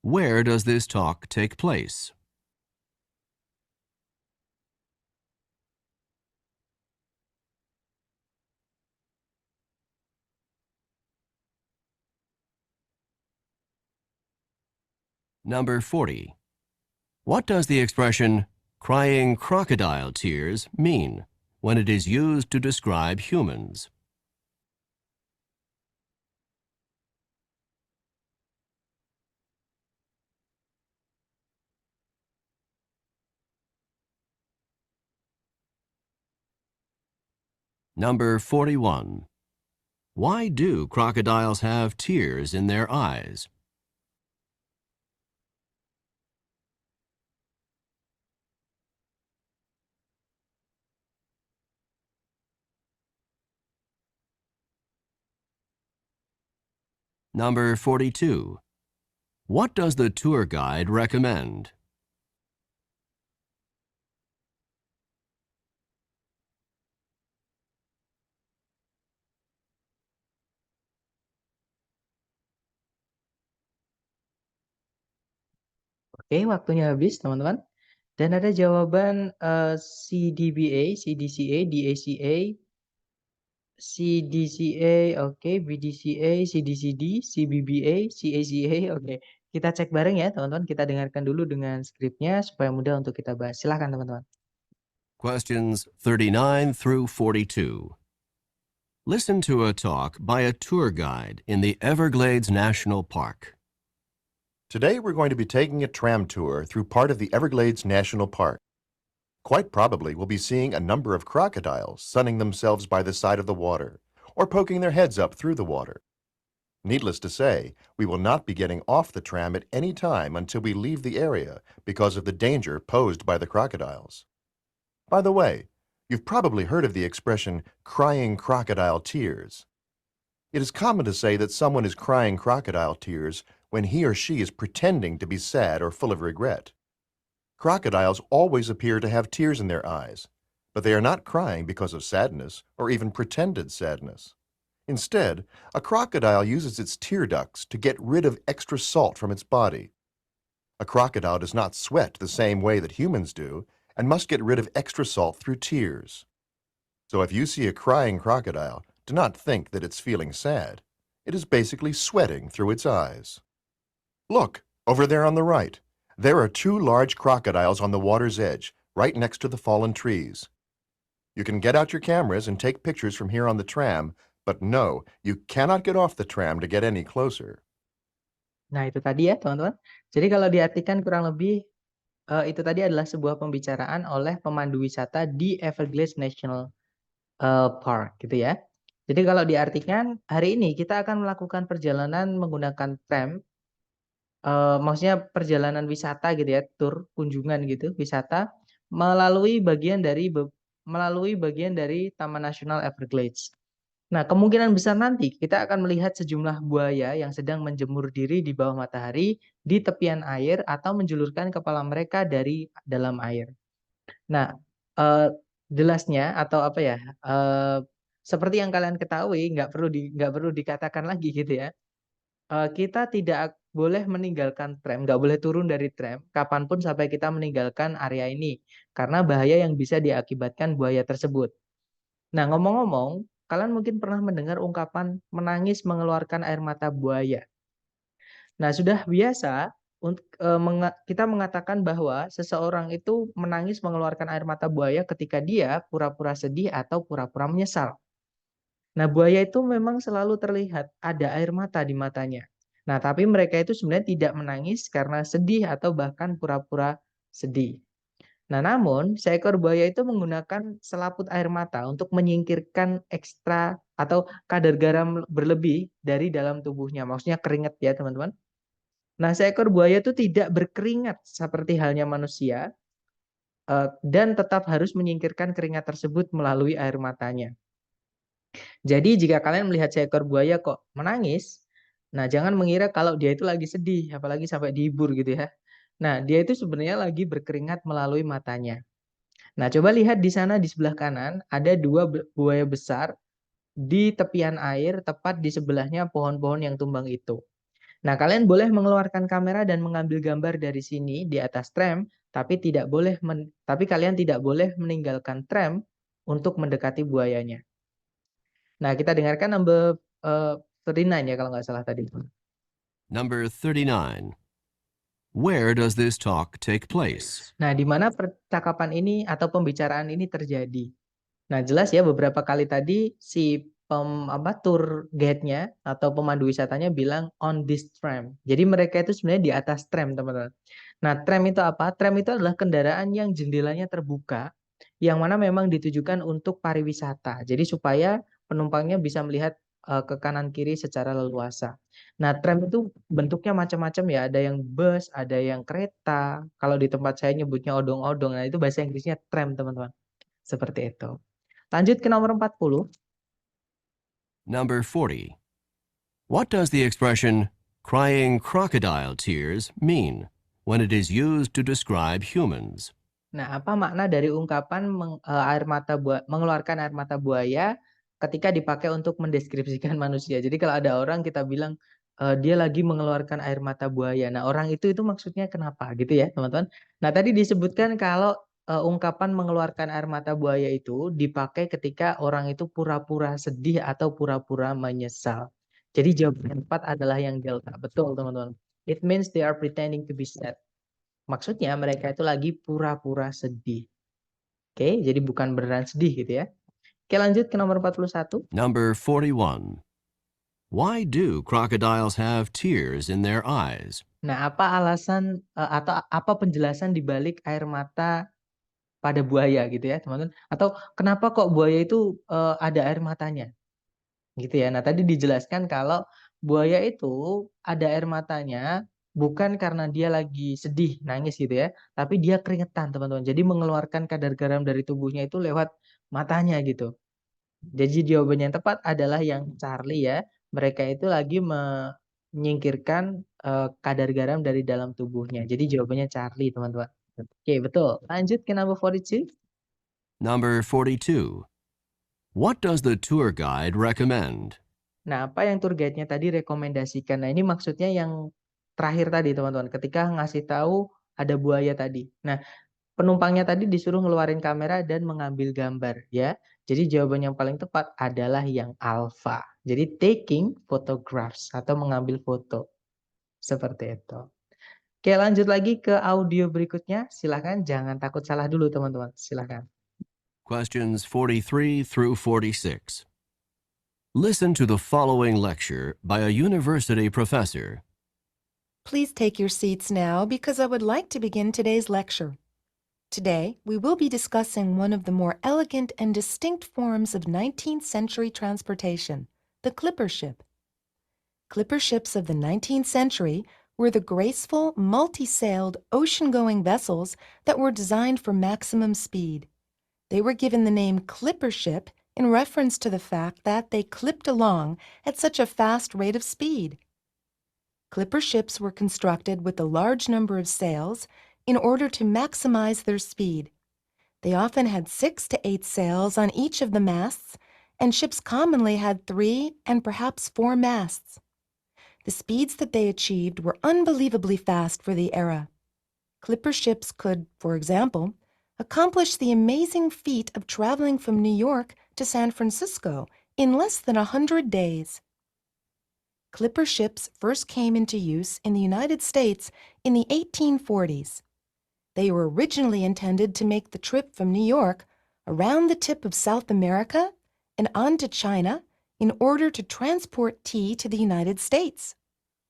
Speaker 2: Where does this talk take place? Number 40. What does the expression crying crocodile tears mean when it is used to describe humans? Number 41. Why do crocodiles have tears in their eyes? Number 42. What does the tour guide recommend?
Speaker 1: Oke, waktunya habis teman-teman. Dan ada jawaban CDBA, CDCA, DACA, CDCA, oke, BDCA, CDCD, CBBA, CACA, oke. Kita cek bareng ya teman-teman, kita dengarkan dulu dengan skripnya supaya mudah untuk kita bahas. Silakan teman-teman.
Speaker 2: Questions 39 through 42. Listen to a talk by a tour guide in the Everglades National Park.
Speaker 4: Today we're going to be taking a tram tour through part of the Everglades National Park. Quite probably we'll be seeing a number of crocodiles sunning themselves by the side of the water or poking their heads up through the water. Needless to say, we will not be getting off the tram at any time until we leave the area because of the danger posed by the crocodiles. By the way, you've probably heard of the expression crying crocodile tears. It is common to say that someone is crying crocodile tears when he or she is pretending to be sad or full of regret. Crocodiles always appear to have tears in their eyes, but they are not crying because of sadness or even pretended sadness. Instead, a crocodile uses its tear ducts to get rid of extra salt from its body. A crocodile does not sweat the same way that humans do and must get rid of extra salt through tears. So if you see a crying crocodile, do not think that it's feeling sad. It is basically sweating through its eyes. Look, over there on the right. There are two large crocodiles on the water's edge, right next to the fallen trees. You can get out your cameras and take pictures from here on the tram, but no, you cannot get off the tram to get any closer.
Speaker 1: Nah, itu tadi ya, teman-teman. Jadi kalau diartikan kurang lebih itu tadi adalah sebuah pembicaraan oleh pemandu wisata di Everglades National Park gitu ya. Jadi kalau diartikan hari ini kita akan melakukan perjalanan menggunakan tram, maksudnya perjalanan wisata gitu ya, tur kunjungan gitu, wisata melalui bagian dari Taman Nasional Everglades. Nah, kemungkinan besar nanti kita akan melihat sejumlah buaya yang sedang menjemur diri di bawah matahari di tepian air atau menjulurkan kepala mereka dari dalam air. Nah, jelasnya atau apa ya, seperti yang kalian ketahui, nggak perlu dikatakan lagi gitu ya. Kita tidak boleh meninggalkan tram, nggak boleh turun dari tram kapanpun sampai kita meninggalkan area ini karena bahaya yang bisa diakibatkan buaya tersebut. Nah, ngomong-ngomong, kalian mungkin pernah mendengar ungkapan menangis mengeluarkan air mata buaya. Nah, sudah biasa kita mengatakan bahwa seseorang itu menangis mengeluarkan air mata buaya ketika dia pura-pura sedih atau pura-pura menyesal. Nah, buaya itu memang selalu terlihat ada air mata di matanya. Nah, tapi mereka itu sebenarnya tidak menangis karena sedih atau bahkan pura-pura sedih. Nah, namun seekor buaya itu menggunakan selaput air mata untuk menyingkirkan ekstra atau kadar garam berlebih dari dalam tubuhnya. Maksudnya keringat ya, teman-teman. Nah, seekor buaya itu tidak berkeringat seperti halnya manusia dan tetap harus menyingkirkan keringat tersebut melalui air matanya. Jadi jika kalian melihat seekor buaya kok menangis, nah jangan mengira kalau dia itu lagi sedih, apalagi sampai dihibur gitu ya. Nah, dia itu sebenarnya lagi berkeringat melalui matanya. Nah, coba lihat di sana di sebelah kanan ada dua buaya besar di tepian air tepat di sebelahnya pohon-pohon yang tumbang itu. Nah, kalian boleh mengeluarkan kamera dan mengambil gambar dari sini di atas tram, tapi kalian tidak boleh meninggalkan tram untuk mendekati buayanya. Nah, kita dengarkan number 39 ya kalau nggak salah tadi.
Speaker 2: Number 39. Where does this talk take place?
Speaker 1: Nah, di mana percakapan ini atau pembicaraan ini terjadi? Nah, jelas ya beberapa kali tadi si tour guide-nya atau pemandu wisatanya bilang on this tram. Jadi mereka itu sebenarnya di atas tram, teman-teman. Nah, tram itu apa? Tram itu adalah kendaraan yang jendelanya terbuka, yang mana memang ditujukan untuk pariwisata. Jadi supaya penumpangnya bisa melihat ke kanan kiri secara leluasa. Nah, tram itu bentuknya macam-macam ya. Ada yang bus, ada yang kereta. Kalau di tempat saya nyebutnya odong-odong. Nah, itu bahasa Inggrisnya tram, teman-teman. Seperti itu. Lanjut ke nomor 40.
Speaker 2: Number 40. What does the expression crying crocodile tears mean when it is used to describe humans?
Speaker 1: Nah, apa makna dari ungkapan mengeluarkan air mata buaya ketika dipakai untuk mendeskripsikan manusia? Jadi kalau ada orang kita bilang dia lagi mengeluarkan air mata buaya. Nah, orang itu maksudnya kenapa gitu ya, teman-teman. Nah, tadi disebutkan kalau ungkapan mengeluarkan air mata buaya itu dipakai ketika orang itu pura-pura sedih atau pura-pura menyesal. Jadi jawaban yang tepat adalah yang delta. Betul, teman-teman. It means they are pretending to be sad. Maksudnya mereka itu lagi pura-pura sedih. Oke, jadi bukan beneran sedih gitu ya. Oke, lanjut ke nomor 41.
Speaker 2: Number 41. Why do crocodiles have tears in their eyes?
Speaker 1: Nah, apa alasan atau apa penjelasan di balik air mata pada buaya gitu ya, teman-teman? Atau kenapa kok buaya itu ada air matanya? Gitu ya. Nah, tadi dijelaskan kalau buaya itu ada air matanya bukan karena dia lagi sedih, nangis gitu ya, tapi dia keringetan, teman-teman. Jadi mengeluarkan kadar garam dari tubuhnya itu lewat matanya gitu. Jadi jawaban yang tepat adalah yang Charlie ya. Mereka itu lagi menyingkirkan kadar garam dari dalam tubuhnya. Jadi jawabannya Charlie, teman-teman. Oke, betul. Lanjut ke number 42.
Speaker 2: Number 42. What does the tour guide recommend?
Speaker 1: Nah, apa yang tour guide-nya tadi rekomendasikan? Nah, ini maksudnya yang terakhir tadi, teman-teman. Ketika ngasih tahu ada buaya tadi. Nah, penumpangnya tadi disuruh ngeluarin kamera dan mengambil gambar, ya. Jadi jawaban yang paling tepat adalah yang alpha. Jadi taking photographs atau mengambil foto. Seperti itu. Oke, lanjut lagi ke audio berikutnya. Silahkan, jangan takut salah dulu, teman-teman. Silahkan.
Speaker 2: Questions 43 through 46. Listen to the following lecture by a university professor.
Speaker 3: Please take your seats now because I would like to begin today's lecture. Today, we will be discussing one of the more elegant and distinct forms of 19th century transportation, the clipper ship. Clipper ships of the 19th century were the graceful, multi-sailed, ocean-going vessels that were designed for maximum speed. They were given the name clipper ship in reference to the fact that they clipped along at such a fast rate of speed. Clipper ships were constructed with a large number of sails in order to maximize their speed. They often had 6 to 8 sails on each of the masts, and ships commonly had 3 and perhaps 4 masts. The speeds that they achieved were unbelievably fast for the era. Clipper ships could, for example, accomplish the amazing feat of traveling from New York to San Francisco in less than 100 days. Clipper ships first came into use in the United States in the 1840s. They were originally intended to make the trip from New York around the tip of South America and on to China in order to transport tea to the United States.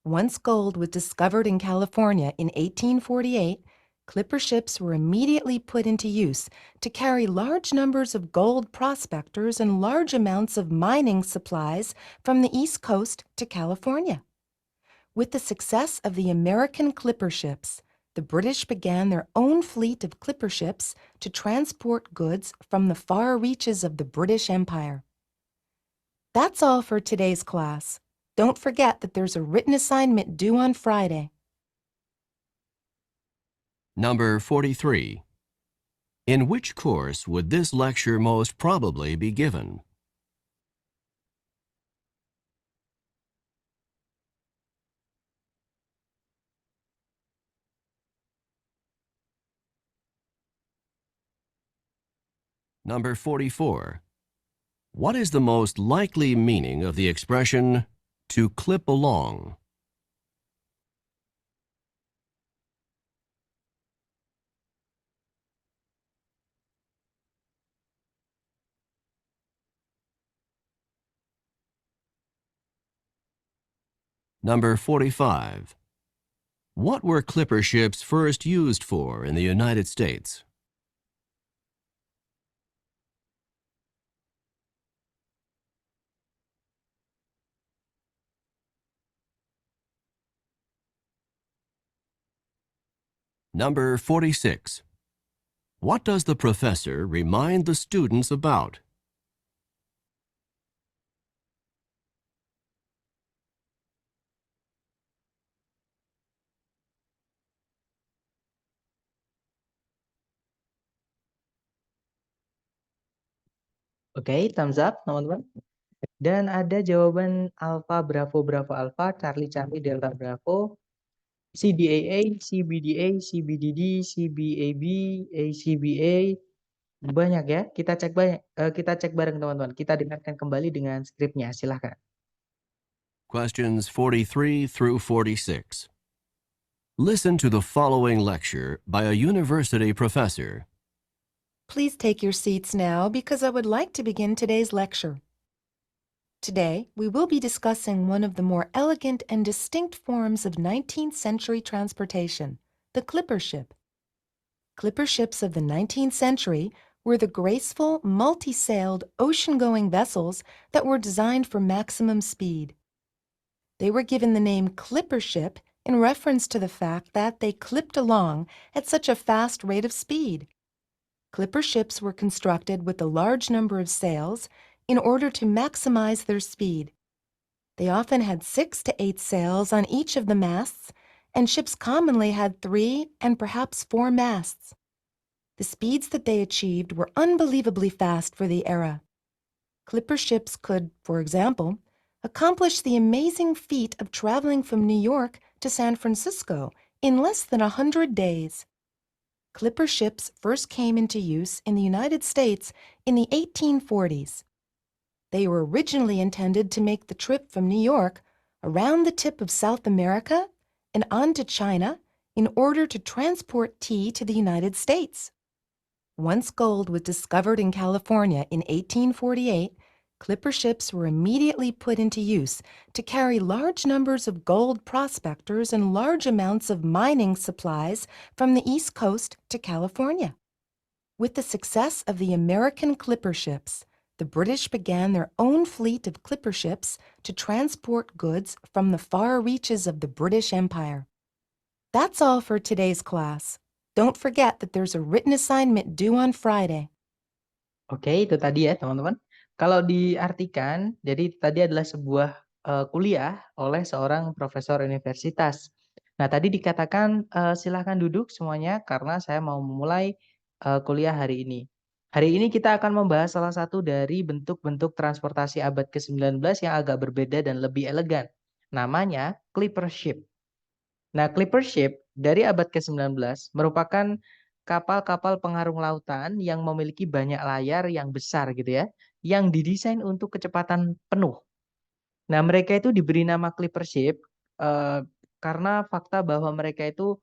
Speaker 3: Once gold was discovered in California in 1848, clipper ships were immediately put into use to carry large numbers of gold prospectors and large amounts of mining supplies from the East Coast to California. With the success of the American clipper ships, the British began their own fleet of clipper ships to transport goods from the far reaches of the British Empire. That's all for today's class. Don't forget that there's a written assignment due on Friday.
Speaker 2: Number 43. In which course would this lecture most probably be given? Number 44. What is the most likely meaning of the expression to clip along? Number 45. What were clipper ships first used for in the United States? Number 46. What does the professor remind the students about?
Speaker 1: Oke, thumbs up, teman-teman. Dan ada jawaban Alpha Bravo Bravo Alpha, Charlie Charlie Delta Bravo, CDAA, CBDA, CBDD, CBAB, ACBA. Banyak ya. Kita cek bareng teman-teman. Kita dengarkan kembali dengan skripnya. Silahkan.
Speaker 2: Questions 43 through 46. Listen to the following lecture by a university professor.
Speaker 3: Please take your seats now because I would like to begin today's lecture. Today, we will be discussing one of the more elegant and distinct forms of 19th century transportation, the clipper ship. Clipper ships of the 19th century were the graceful, multi-sailed, ocean-going vessels that were designed for maximum speed. They were given the name clipper ship in reference to the fact that they clipped along at such a fast rate of speed. Clipper ships were constructed with a large number of sails in order to maximize their speed. They often had 6 to 8 sails on each of the masts, and ships commonly had 3 and perhaps 4 masts. The speeds that they achieved were unbelievably fast for the era. Clipper ships could, for example, accomplish the amazing feat of traveling from New York to San Francisco in less than 100 days. Clipper ships first came into use in the United States in the 1840s. They were originally intended to make the trip from New York around the tip of South America and on to China in order to transport tea to the United States. Once gold was discovered in California in 1848, clipper ships were immediately put into use to carry large numbers of gold prospectors and large amounts of mining supplies from the East Coast to California. With the success of the American clipper ships, the British began their own fleet of clipper ships to transport goods from the far reaches of the British Empire. That's all for today's class. Don't forget that there's a written assignment due on Friday.
Speaker 1: Oke, itu tadi ya teman-teman. Kalau diartikan, jadi tadi adalah sebuah kuliah oleh seorang profesor universitas. Nah, tadi dikatakan silahkan duduk semuanya karena saya mau memulai kuliah hari ini. Hari ini kita akan membahas salah satu dari bentuk-bentuk transportasi abad ke-19 yang agak berbeda dan lebih elegan. Namanya clipper ship. Nah, clipper ship dari abad ke-19 merupakan kapal-kapal pengarung lautan yang memiliki banyak layar yang besar gitu ya, yang didesain untuk kecepatan penuh. Nah, mereka itu diberi nama clipper ship karena fakta bahwa mereka itu,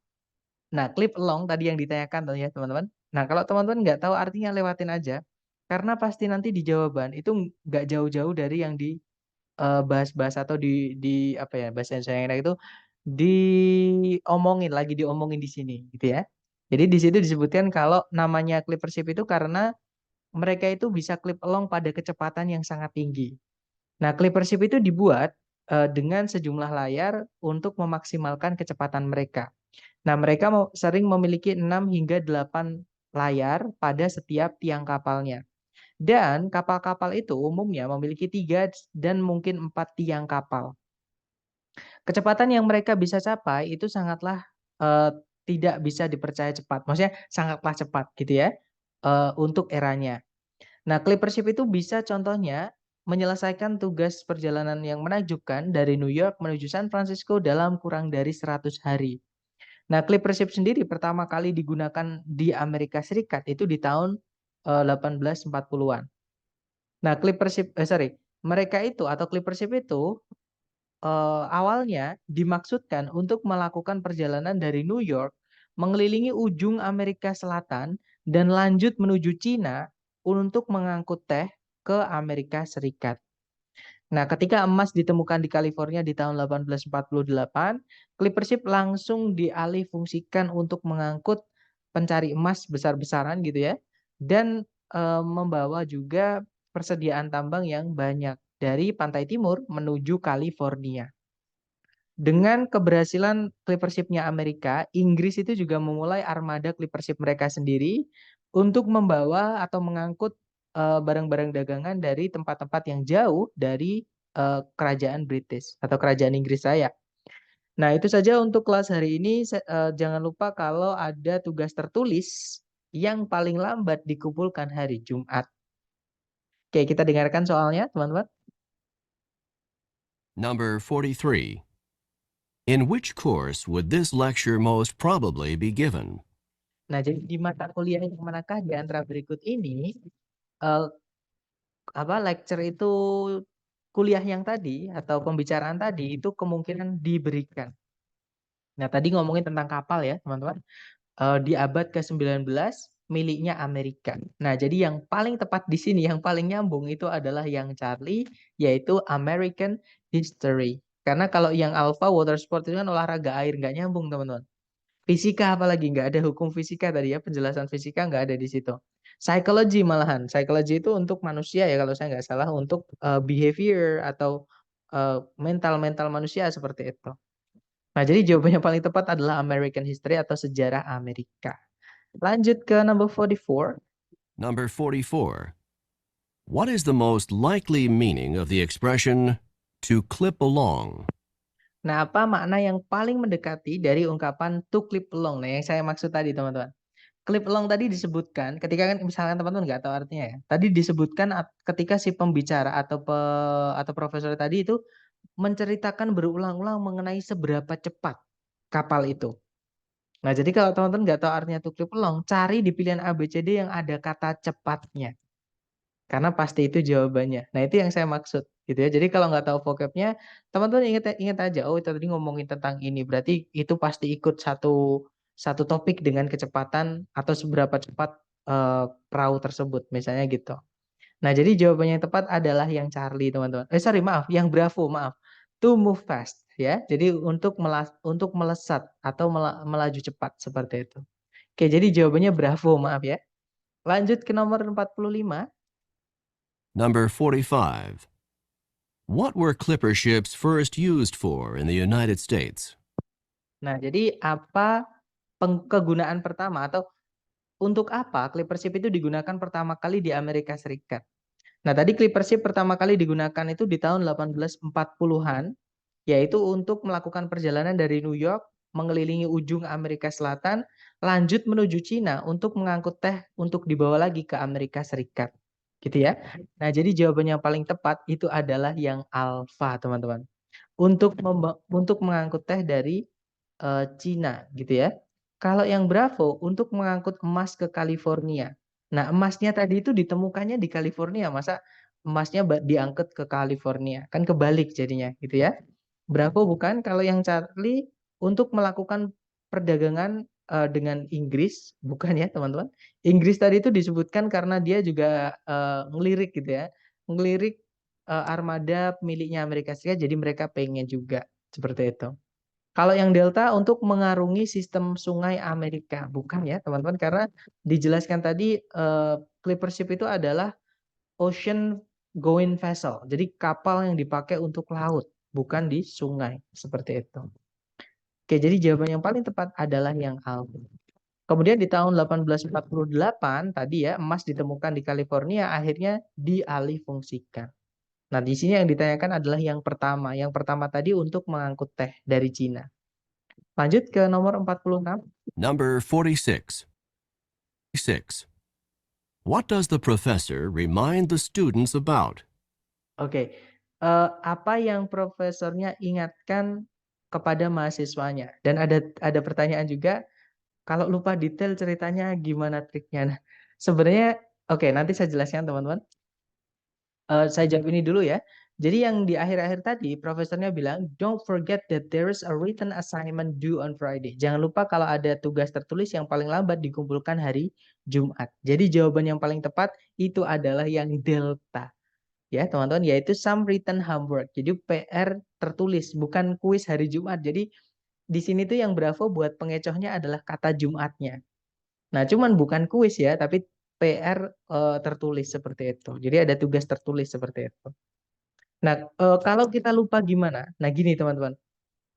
Speaker 1: nah clip along tadi yang ditanyakan tuh ya teman-teman. Nah, kalau teman-teman nggak tahu artinya lewatin aja, karena pasti nanti di jawaban itu nggak jauh-jauh dari yang bahas-bahas atau di apa ya bahasa Indonesia yang enak itu diomongin di sini gitu ya. Jadi di situ disebutkan kalau namanya clipper ship itu karena mereka itu bisa clip along pada kecepatan yang sangat tinggi. Nah, clipper ship itu dibuat dengan sejumlah layar untuk memaksimalkan kecepatan mereka. Nah, mereka sering memiliki 6 hingga 8 layar pada setiap tiang kapalnya. Dan kapal-kapal itu umumnya memiliki 3 dan mungkin 4 tiang kapal. Kecepatan yang mereka bisa capai itu sangatlah tidak bisa dipercaya cepat. Maksudnya sangatlah cepat gitu ya untuk eranya. Nah, clipper ship itu bisa contohnya menyelesaikan tugas perjalanan yang menakjubkan dari New York menuju San Francisco dalam kurang dari 100 hari. Nah, clipper ship sendiri pertama kali digunakan di Amerika Serikat itu di tahun 1840-an. Nah, mereka itu atau clipper ship itu awalnya dimaksudkan untuk melakukan perjalanan dari New York mengelilingi ujung Amerika Selatan dan lanjut menuju Cina untuk mengangkut teh ke Amerika Serikat. Nah, ketika emas ditemukan di California di tahun 1848, clipper ship langsung dialihfungsikan untuk mengangkut pencari emas besar-besaran gitu ya, dan membawa juga persediaan tambang yang banyak dari pantai timur menuju California. Dengan keberhasilan clipper ship-nya Amerika, Inggris itu juga memulai armada clipper ship mereka sendiri untuk membawa atau mengangkut barang-barang dagangan dari tempat-tempat yang jauh dari kerajaan British atau kerajaan Inggris Raya. Nah, itu saja untuk kelas hari ini. Jangan lupa kalau ada tugas tertulis yang paling lambat dikumpulkan hari Jumat. Oke, kita dengarkan soalnya, teman-teman.
Speaker 2: Number 43. In which course would this lecture most probably be given?
Speaker 1: Nah, jadi di mata kuliah yang manakah di antara berikut ini eh, lecture itu kuliah yang tadi atau pembicaraan tadi itu kemungkinan diberikan. Nah, tadi ngomongin tentang kapal ya, teman-teman. Di abad ke-19 miliknya Amerika. Nah, jadi yang paling tepat di sini, yang paling nyambung itu adalah yang Charlie, yaitu American History. Karena kalau yang Alpha Water Sport itu kan olahraga air, nggak nyambung, teman-teman. Fisika apalagi, nggak ada hukum fisika tadi ya, penjelasan fisika nggak ada di situ. Psychology malahan, psychology itu untuk manusia ya kalau saya nggak salah, untuk behavior atau mental-mental manusia seperti itu. Nah, jadi jawabannya paling tepat adalah American History atau sejarah Amerika. Lanjut ke number 44.
Speaker 2: Number 44. What is the most likely meaning of the expression to clip along?
Speaker 1: Nah, apa makna yang paling mendekati dari ungkapan to clip along? Nah, yang saya maksud tadi, teman-teman. Clip along tadi disebutkan ketika kan misalkan teman-teman nggak tahu artinya ya. Tadi disebutkan ketika si pembicara atau profesor tadi itu menceritakan berulang-ulang mengenai seberapa cepat kapal itu. Nah, jadi kalau teman-teman nggak tahu artinya to clip along, cari di pilihan ABCD yang ada kata cepatnya. Karena pasti itu jawabannya. Nah, itu yang saya maksud gitu ya. Jadi kalau nggak tahu vocabnya, teman-teman ingat aja, oh itu tadi ngomongin tentang ini. Berarti itu pasti ikut satu topik dengan kecepatan atau seberapa cepat perahu tersebut, misalnya gitu. Nah, jadi jawabannya yang tepat adalah yang Charlie, teman-teman. Maaf, yang Bravo, maaf. To move fast, ya. Jadi untuk melesat atau melaju cepat seperti itu. Oke, jadi jawabannya Bravo, maaf ya. Lanjut ke nomor 45.
Speaker 2: Number 45. What were clipper ships first used for in the United States?
Speaker 1: Nah, jadi apa kegunaan pertama atau untuk apa clipper ship itu digunakan pertama kali di Amerika Serikat? Nah, tadi clipper ship pertama kali digunakan itu di tahun 1840-an, yaitu untuk melakukan perjalanan dari New York mengelilingi ujung Amerika Selatan, lanjut menuju Cina untuk mengangkut teh untuk dibawa lagi ke Amerika Serikat. Gitu ya. Nah, jadi jawabannya yang paling tepat itu adalah yang alfa, teman-teman. Untuk mengangkut teh dari Cina gitu ya. Kalau yang Bravo untuk mengangkut emas ke California. Nah, emasnya tadi itu ditemukannya di California, masa emasnya diangkut ke California? Kan kebalik jadinya gitu ya. Bravo bukan. Kalau yang Charlie untuk melakukan perdagangan dengan Inggris, bukan ya teman-teman. Inggris tadi itu disebutkan karena dia juga ngelirik gitu ya. Ngelirik armada miliknya Amerika Serikat, jadi mereka pengen juga seperti itu. Kalau yang Delta untuk mengarungi sistem sungai Amerika, bukan ya teman-teman, karena dijelaskan tadi clipper ship itu adalah ocean going vessel, jadi kapal yang dipakai untuk laut, bukan di sungai, seperti itu. Oke, jadi jawaban yang paling tepat adalah yang alfa. Kemudian di tahun 1848 tadi ya emas ditemukan di California, akhirnya dialihfungsikan. Nah, di sini yang ditanyakan adalah yang pertama. Yang pertama tadi untuk mengangkut teh dari Cina. Lanjut ke nomor 46.
Speaker 2: Number 46. 6. What does the professor remind the students about?
Speaker 1: Oke, apa yang profesornya ingatkan kepada mahasiswanya? Dan ada pertanyaan juga, kalau lupa detail ceritanya gimana triknya? Nah, sebenarnya, oke, nanti saya jelaskan teman-teman. Saya jawab ini dulu ya. Jadi yang di akhir-akhir tadi, profesornya bilang, don't forget that there is a written assignment due on Friday. Jangan lupa kalau ada tugas tertulis yang paling lambat dikumpulkan hari Jumat. Jadi jawaban yang paling tepat itu adalah yang delta. Ya teman-teman, yaitu some written homework. Jadi PR tertulis, bukan kuis hari Jumat. Jadi di sini tuh yang Bravo buat pengecohnya adalah kata Jumatnya. Nah, cuman bukan kuis ya, tapi PR tertulis seperti itu. Jadi ada tugas tertulis seperti itu. Nah, kalau kita lupa gimana? Nah, gini teman-teman.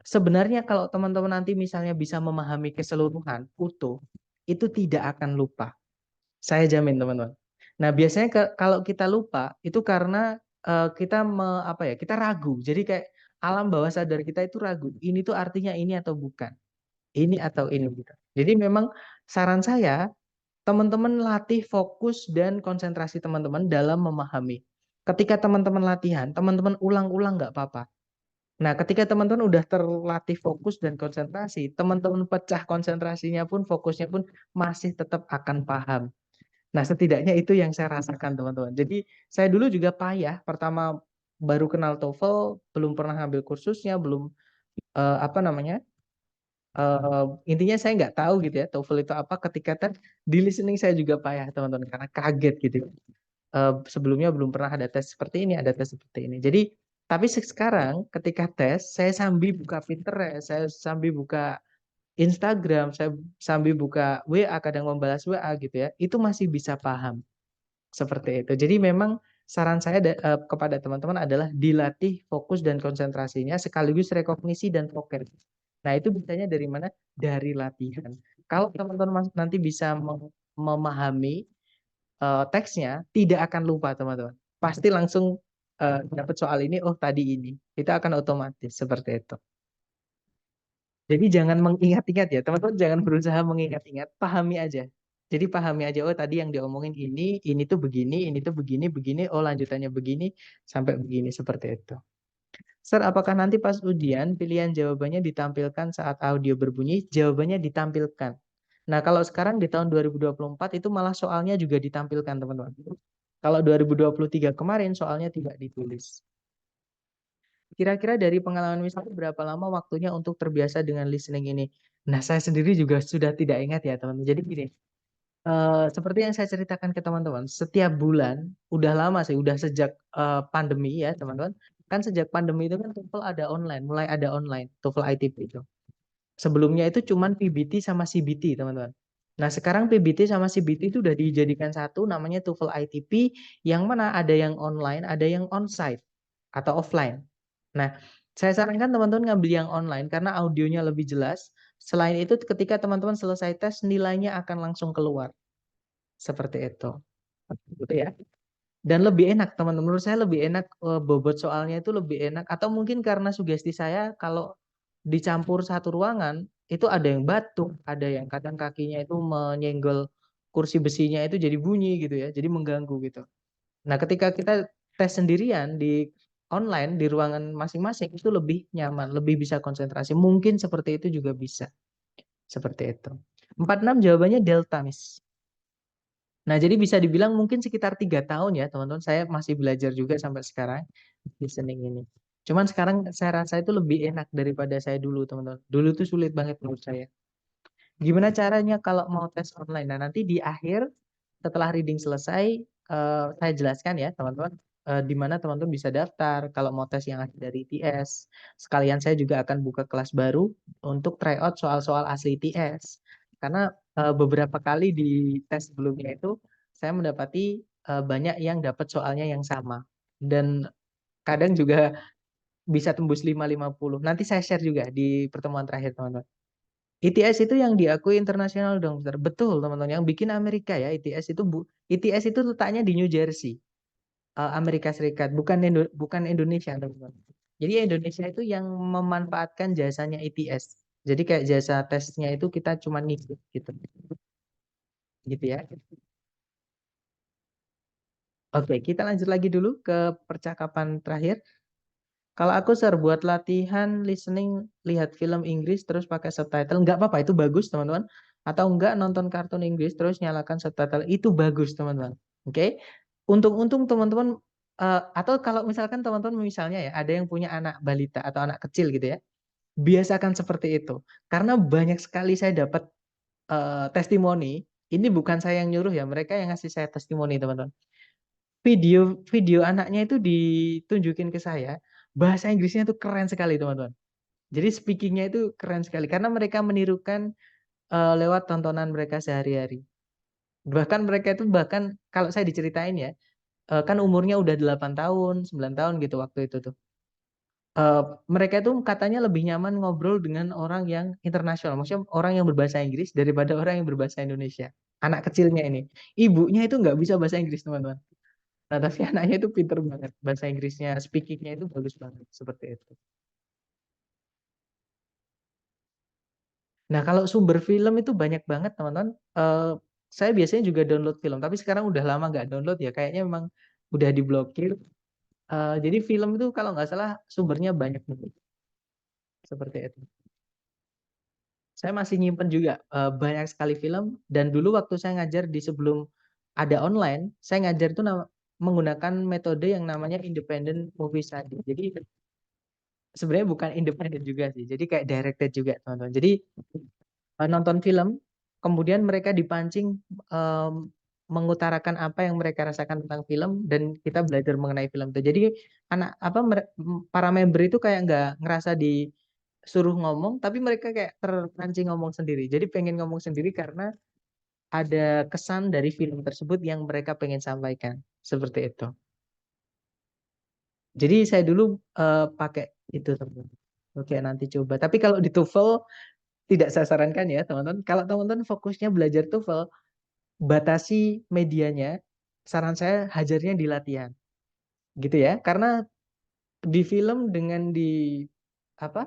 Speaker 1: Sebenarnya kalau teman-teman nanti misalnya bisa memahami keseluruhan utuh, itu tidak akan lupa. Saya jamin teman-teman. Nah, biasanya kalau kita lupa itu karena kita kita ragu. Jadi kayak alam bawah sadar kita itu ragu. Ini tuh artinya ini atau bukan. Ini atau ini gitu. Jadi memang saran saya teman-teman latih fokus dan konsentrasi teman-teman dalam memahami. Ketika teman-teman latihan, teman-teman ulang-ulang nggak apa-apa. Nah, ketika teman-teman udah terlatih fokus dan konsentrasi, teman-teman pecah konsentrasinya pun, fokusnya pun masih tetap akan paham. Nah, setidaknya itu yang saya rasakan, teman-teman. Jadi, saya dulu juga payah, pertama baru kenal TOEFL, belum pernah ambil kursusnya, belum, apa namanya, intinya saya nggak tahu gitu ya, TOEFL itu apa, ketika di listening saya juga payah, teman-teman, karena kaget gitu. Sebelumnya belum pernah ada tes seperti ini, ada tes seperti ini. Jadi, tapi sekarang ketika tes, saya sambil buka Pinterest, saya sambil buka Instagram, saya sambil buka WA, kadang membalas WA gitu ya, itu masih bisa paham, seperti itu. Jadi memang saran saya kepada teman-teman adalah dilatih fokus dan konsentrasinya sekaligus rekognisi dan poker. Nah, itu bisanya dari mana? Dari latihan. Kalau teman-teman nanti bisa memahami teksnya, tidak akan lupa, teman-teman. Pasti langsung dapat soal ini, oh tadi ini. Itu akan otomatis seperti itu. Jadi jangan mengingat-ingat ya, teman-teman, jangan berusaha mengingat-ingat, pahami aja. Jadi pahami aja, oh tadi yang diomongin ini tuh begini, ini tuh begini, begini, oh lanjutannya begini, sampai begini, seperti itu. Sir, apakah nanti pas ujian pilihan jawabannya ditampilkan saat audio berbunyi? Jawabannya ditampilkan. Nah, kalau sekarang di tahun 2024 itu malah soalnya juga ditampilkan, teman-teman. Kalau 2023 kemarin soalnya tidak ditulis. Kira-kira dari pengalaman misalnya berapa lama waktunya untuk terbiasa dengan listening ini? Nah, saya sendiri juga sudah tidak ingat ya, teman-teman. Jadi gini, seperti yang saya ceritakan ke teman-teman, setiap bulan, udah lama sih, udah sejak pandemi ya, teman-teman. Kan sejak pandemi itu kan TOEFL ada online, mulai ada online, TOEFL ITP itu. Sebelumnya itu cuman PBT sama CBT, teman-teman. Nah, sekarang PBT sama CBT itu udah dijadikan satu, namanya TOEFL ITP, yang mana ada yang online, ada yang onsite atau offline. Nah, saya sarankan teman-teman ngambil yang online karena audionya lebih jelas. Selain itu, ketika teman-teman selesai tes, nilainya akan langsung keluar. Seperti itu. Gitu ya. Dan lebih enak, teman-teman. Menurut saya lebih enak, bobot soalnya itu lebih enak. Atau mungkin karena sugesti saya, kalau dicampur satu ruangan, itu ada yang batuk, ada yang kadang kakinya itu menyenggol kursi besinya itu jadi bunyi gitu ya, jadi mengganggu gitu. Nah, ketika kita tes sendirian di online, di ruangan masing-masing, itu lebih nyaman, lebih bisa konsentrasi. Mungkin seperti itu juga bisa. Seperti itu. 46 jawabannya Delta, Miss. Nah, jadi bisa dibilang mungkin sekitar 3 tahun ya, teman-teman. Saya masih belajar juga sampai sekarang listening ini. Cuman sekarang saya rasa itu lebih enak daripada saya dulu, teman-teman. Dulu tuh sulit banget menurut saya. Gimana caranya kalau mau tes online? Nah, nanti di akhir setelah reading selesai, saya jelaskan ya, teman-teman, di mana teman-teman bisa daftar kalau mau tes yang akhir dari ITS. Sekalian saya juga akan buka kelas baru untuk try out soal-soal asli ITS. Karena beberapa kali di tes sebelumnya itu saya mendapati banyak yang dapat soalnya yang sama. Dan kadang juga bisa tembus 550. Nanti saya share juga di pertemuan terakhir, teman-teman. ITS itu yang diakui internasional dong, Mister. Betul, teman-teman. Yang bikin Amerika ya, ITS itu letaknya di New Jersey, Amerika Serikat, bukan Indonesia, teman-teman. Jadi Indonesia itu yang memanfaatkan jasanya ITS. Jadi kayak jasa tesnya itu kita cuma ngikut gitu. Gitu ya. Oke, kita lanjut lagi dulu ke percakapan terakhir. Kalau aku buat latihan listening, lihat film Inggris terus pakai subtitle, nggak apa-apa, itu bagus, teman-teman. Atau enggak nonton kartun Inggris terus nyalakan subtitle, itu bagus, teman-teman. Oke. Untung-untung teman-teman, atau kalau misalkan teman-teman misalnya ya ada yang punya anak balita atau anak kecil gitu ya, biasakan seperti itu. Karena banyak sekali saya dapat testimoni, ini bukan saya yang nyuruh ya, mereka yang ngasih saya testimoni, teman-teman. Video anaknya itu ditunjukin ke saya, bahasa Inggrisnya itu keren sekali, teman-teman. Jadi speakingnya itu keren sekali karena mereka menirukan lewat tontonan mereka sehari-hari. Bahkan mereka itu kalau saya diceritain ya, kan umurnya udah 8 tahun, 9 tahun gitu waktu itu tuh. Mereka itu katanya lebih nyaman ngobrol dengan orang yang internasional, maksudnya orang yang berbahasa Inggris daripada orang yang berbahasa Indonesia. Anak kecilnya ini, ibunya itu nggak bisa bahasa Inggris, teman-teman. Nah, tapi anaknya itu pinter banget. Bahasa Inggrisnya, speakingnya itu bagus banget. Seperti itu. Nah, kalau sumber film itu banyak banget, teman-teman. Saya biasanya juga download film, tapi sekarang udah lama nggak download ya. Kayaknya memang udah diblokir. Jadi film itu kalau nggak salah sumbernya banyak banget. seperti itu. Saya masih nyimpen juga banyak sekali film dan dulu waktu saya ngajar di sebelum ada online, saya ngajar itu menggunakan metode yang namanya independent movie study. Jadi sebenarnya bukan independen juga sih. Jadi kayak directed juga, teman-teman. Jadi nonton film, kemudian mereka dipancing mengutarakan apa yang mereka rasakan tentang film dan kita belajar mengenai film itu. Jadi para member itu kayak nggak ngerasa disuruh ngomong, tapi mereka kayak terpancing ngomong sendiri. Jadi pengen ngomong sendiri karena ada kesan dari film tersebut yang mereka pengen sampaikan. Seperti itu. Jadi saya dulu pakai itu, teman-teman. Oke, nanti coba. Tapi kalau di TOEFL tidak saya sarankan ya, teman-teman. Kalau teman-teman fokusnya belajar TOEFL, batasi medianya. Saran saya hajarnya di latihan. Gitu ya. Karena di film dengan di apa?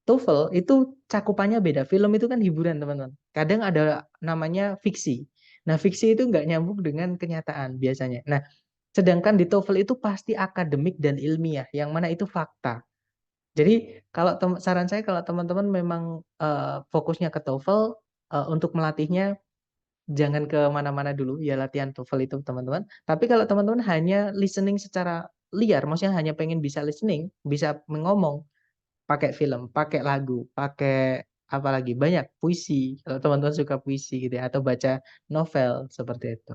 Speaker 1: TOEFL itu cakupannya beda. Film itu kan hiburan, teman-teman. Kadang ada namanya fiksi. Nah, fiksi itu nggak nyambung dengan kenyataan biasanya. Nah, sedangkan di TOEFL itu pasti akademik dan ilmiah, yang mana itu fakta. Jadi kalau saran saya kalau teman-teman memang fokusnya ke TOEFL, untuk melatihnya jangan ke mana-mana dulu, ya latihan TOEFL itu teman-teman. Tapi kalau teman-teman hanya listening secara liar, maksudnya hanya pengen bisa listening, bisa mengomong, pakai film, pakai lagu, pakai apa lagi, banyak puisi, kalau teman-teman suka puisi gitu ya, atau baca novel, seperti itu.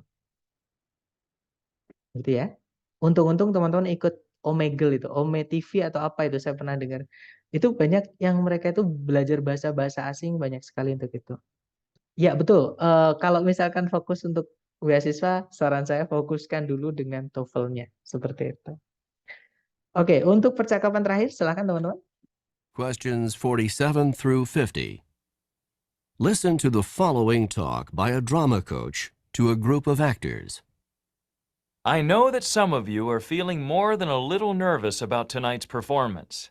Speaker 1: Gitu ya. Untung-untung teman-teman ikut Omegle itu, Ome TV atau apa itu saya pernah dengar. Itu banyak yang mereka itu belajar bahasa-bahasa asing banyak sekali untuk itu. Ya betul. Kalau misalkan fokus untuk beasiswa, saran saya fokuskan dulu dengan TOEFL-nya seperti itu. Oke, untuk percakapan terakhir silakan teman-teman.
Speaker 2: Questions 47 through 50. Listen to the following talk by a drama coach to a group of actors.
Speaker 5: I know that some of you are feeling more than a little nervous about tonight's performance,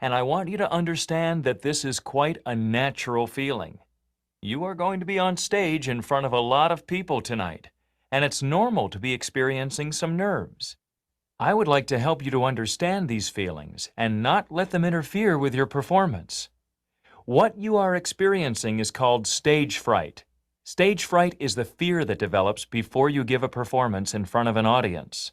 Speaker 5: and I want you to understand that this is quite a natural feeling. You are going to be on stage in front of a lot of people tonight, and it's normal to be experiencing some nerves. I would like to help you to understand these feelings and not let them interfere with your performance. What you are experiencing is called stage fright. Stage fright is the fear that develops before you give a performance in front of an audience.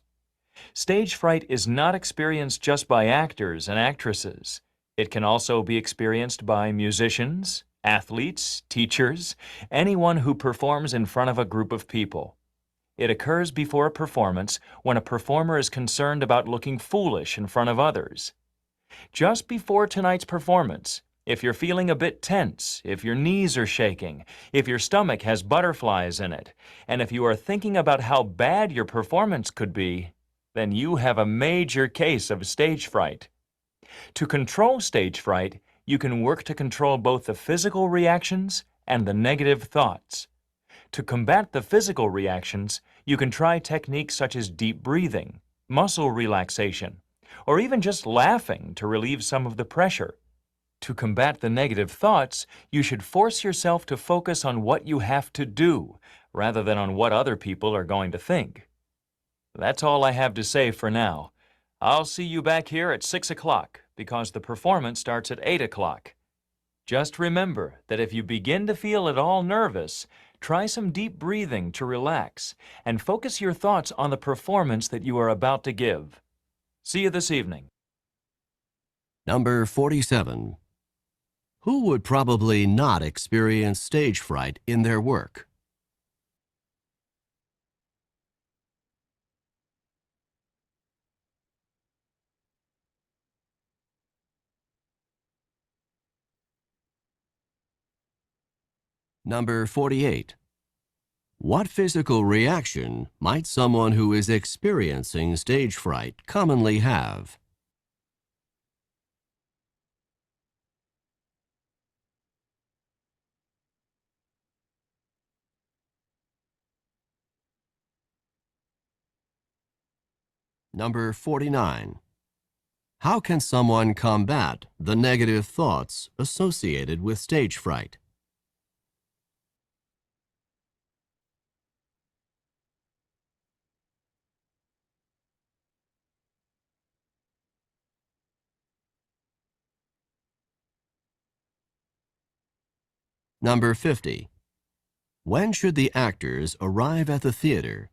Speaker 5: Stage fright is not experienced just by actors and actresses. It can also be experienced by musicians, athletes, teachers, anyone who performs in front of a group of people. It occurs before a performance when a performer is concerned about looking foolish in front of others. Just before tonight's performance, if you're feeling a bit tense, if your knees are shaking, if your stomach has butterflies in it, and if you are thinking about how bad your performance could be, then you have a major case of stage fright. To control stage fright, you can work to control both the physical reactions and the negative thoughts. To combat the physical reactions, you can try techniques such as deep breathing, muscle relaxation, or even just laughing to relieve some of the pressure. To combat the negative thoughts, you should force yourself to focus on what you have to do, rather than on what other people are going to think. That's all I have to say for now. I'll see you back here at 6 o'clock, because the performance starts at 8 o'clock. Just remember that if you begin to feel at all nervous, try some deep breathing to relax and focus your thoughts on the performance that you are about to give. See you this evening.
Speaker 2: Number 47. Who would probably not experience stage fright in their work? Number 48. What physical reaction might someone who is experiencing stage fright commonly have? Number 49. How can someone combat the negative thoughts associated with stage fright? Number 50. When should the actors arrive at the theater?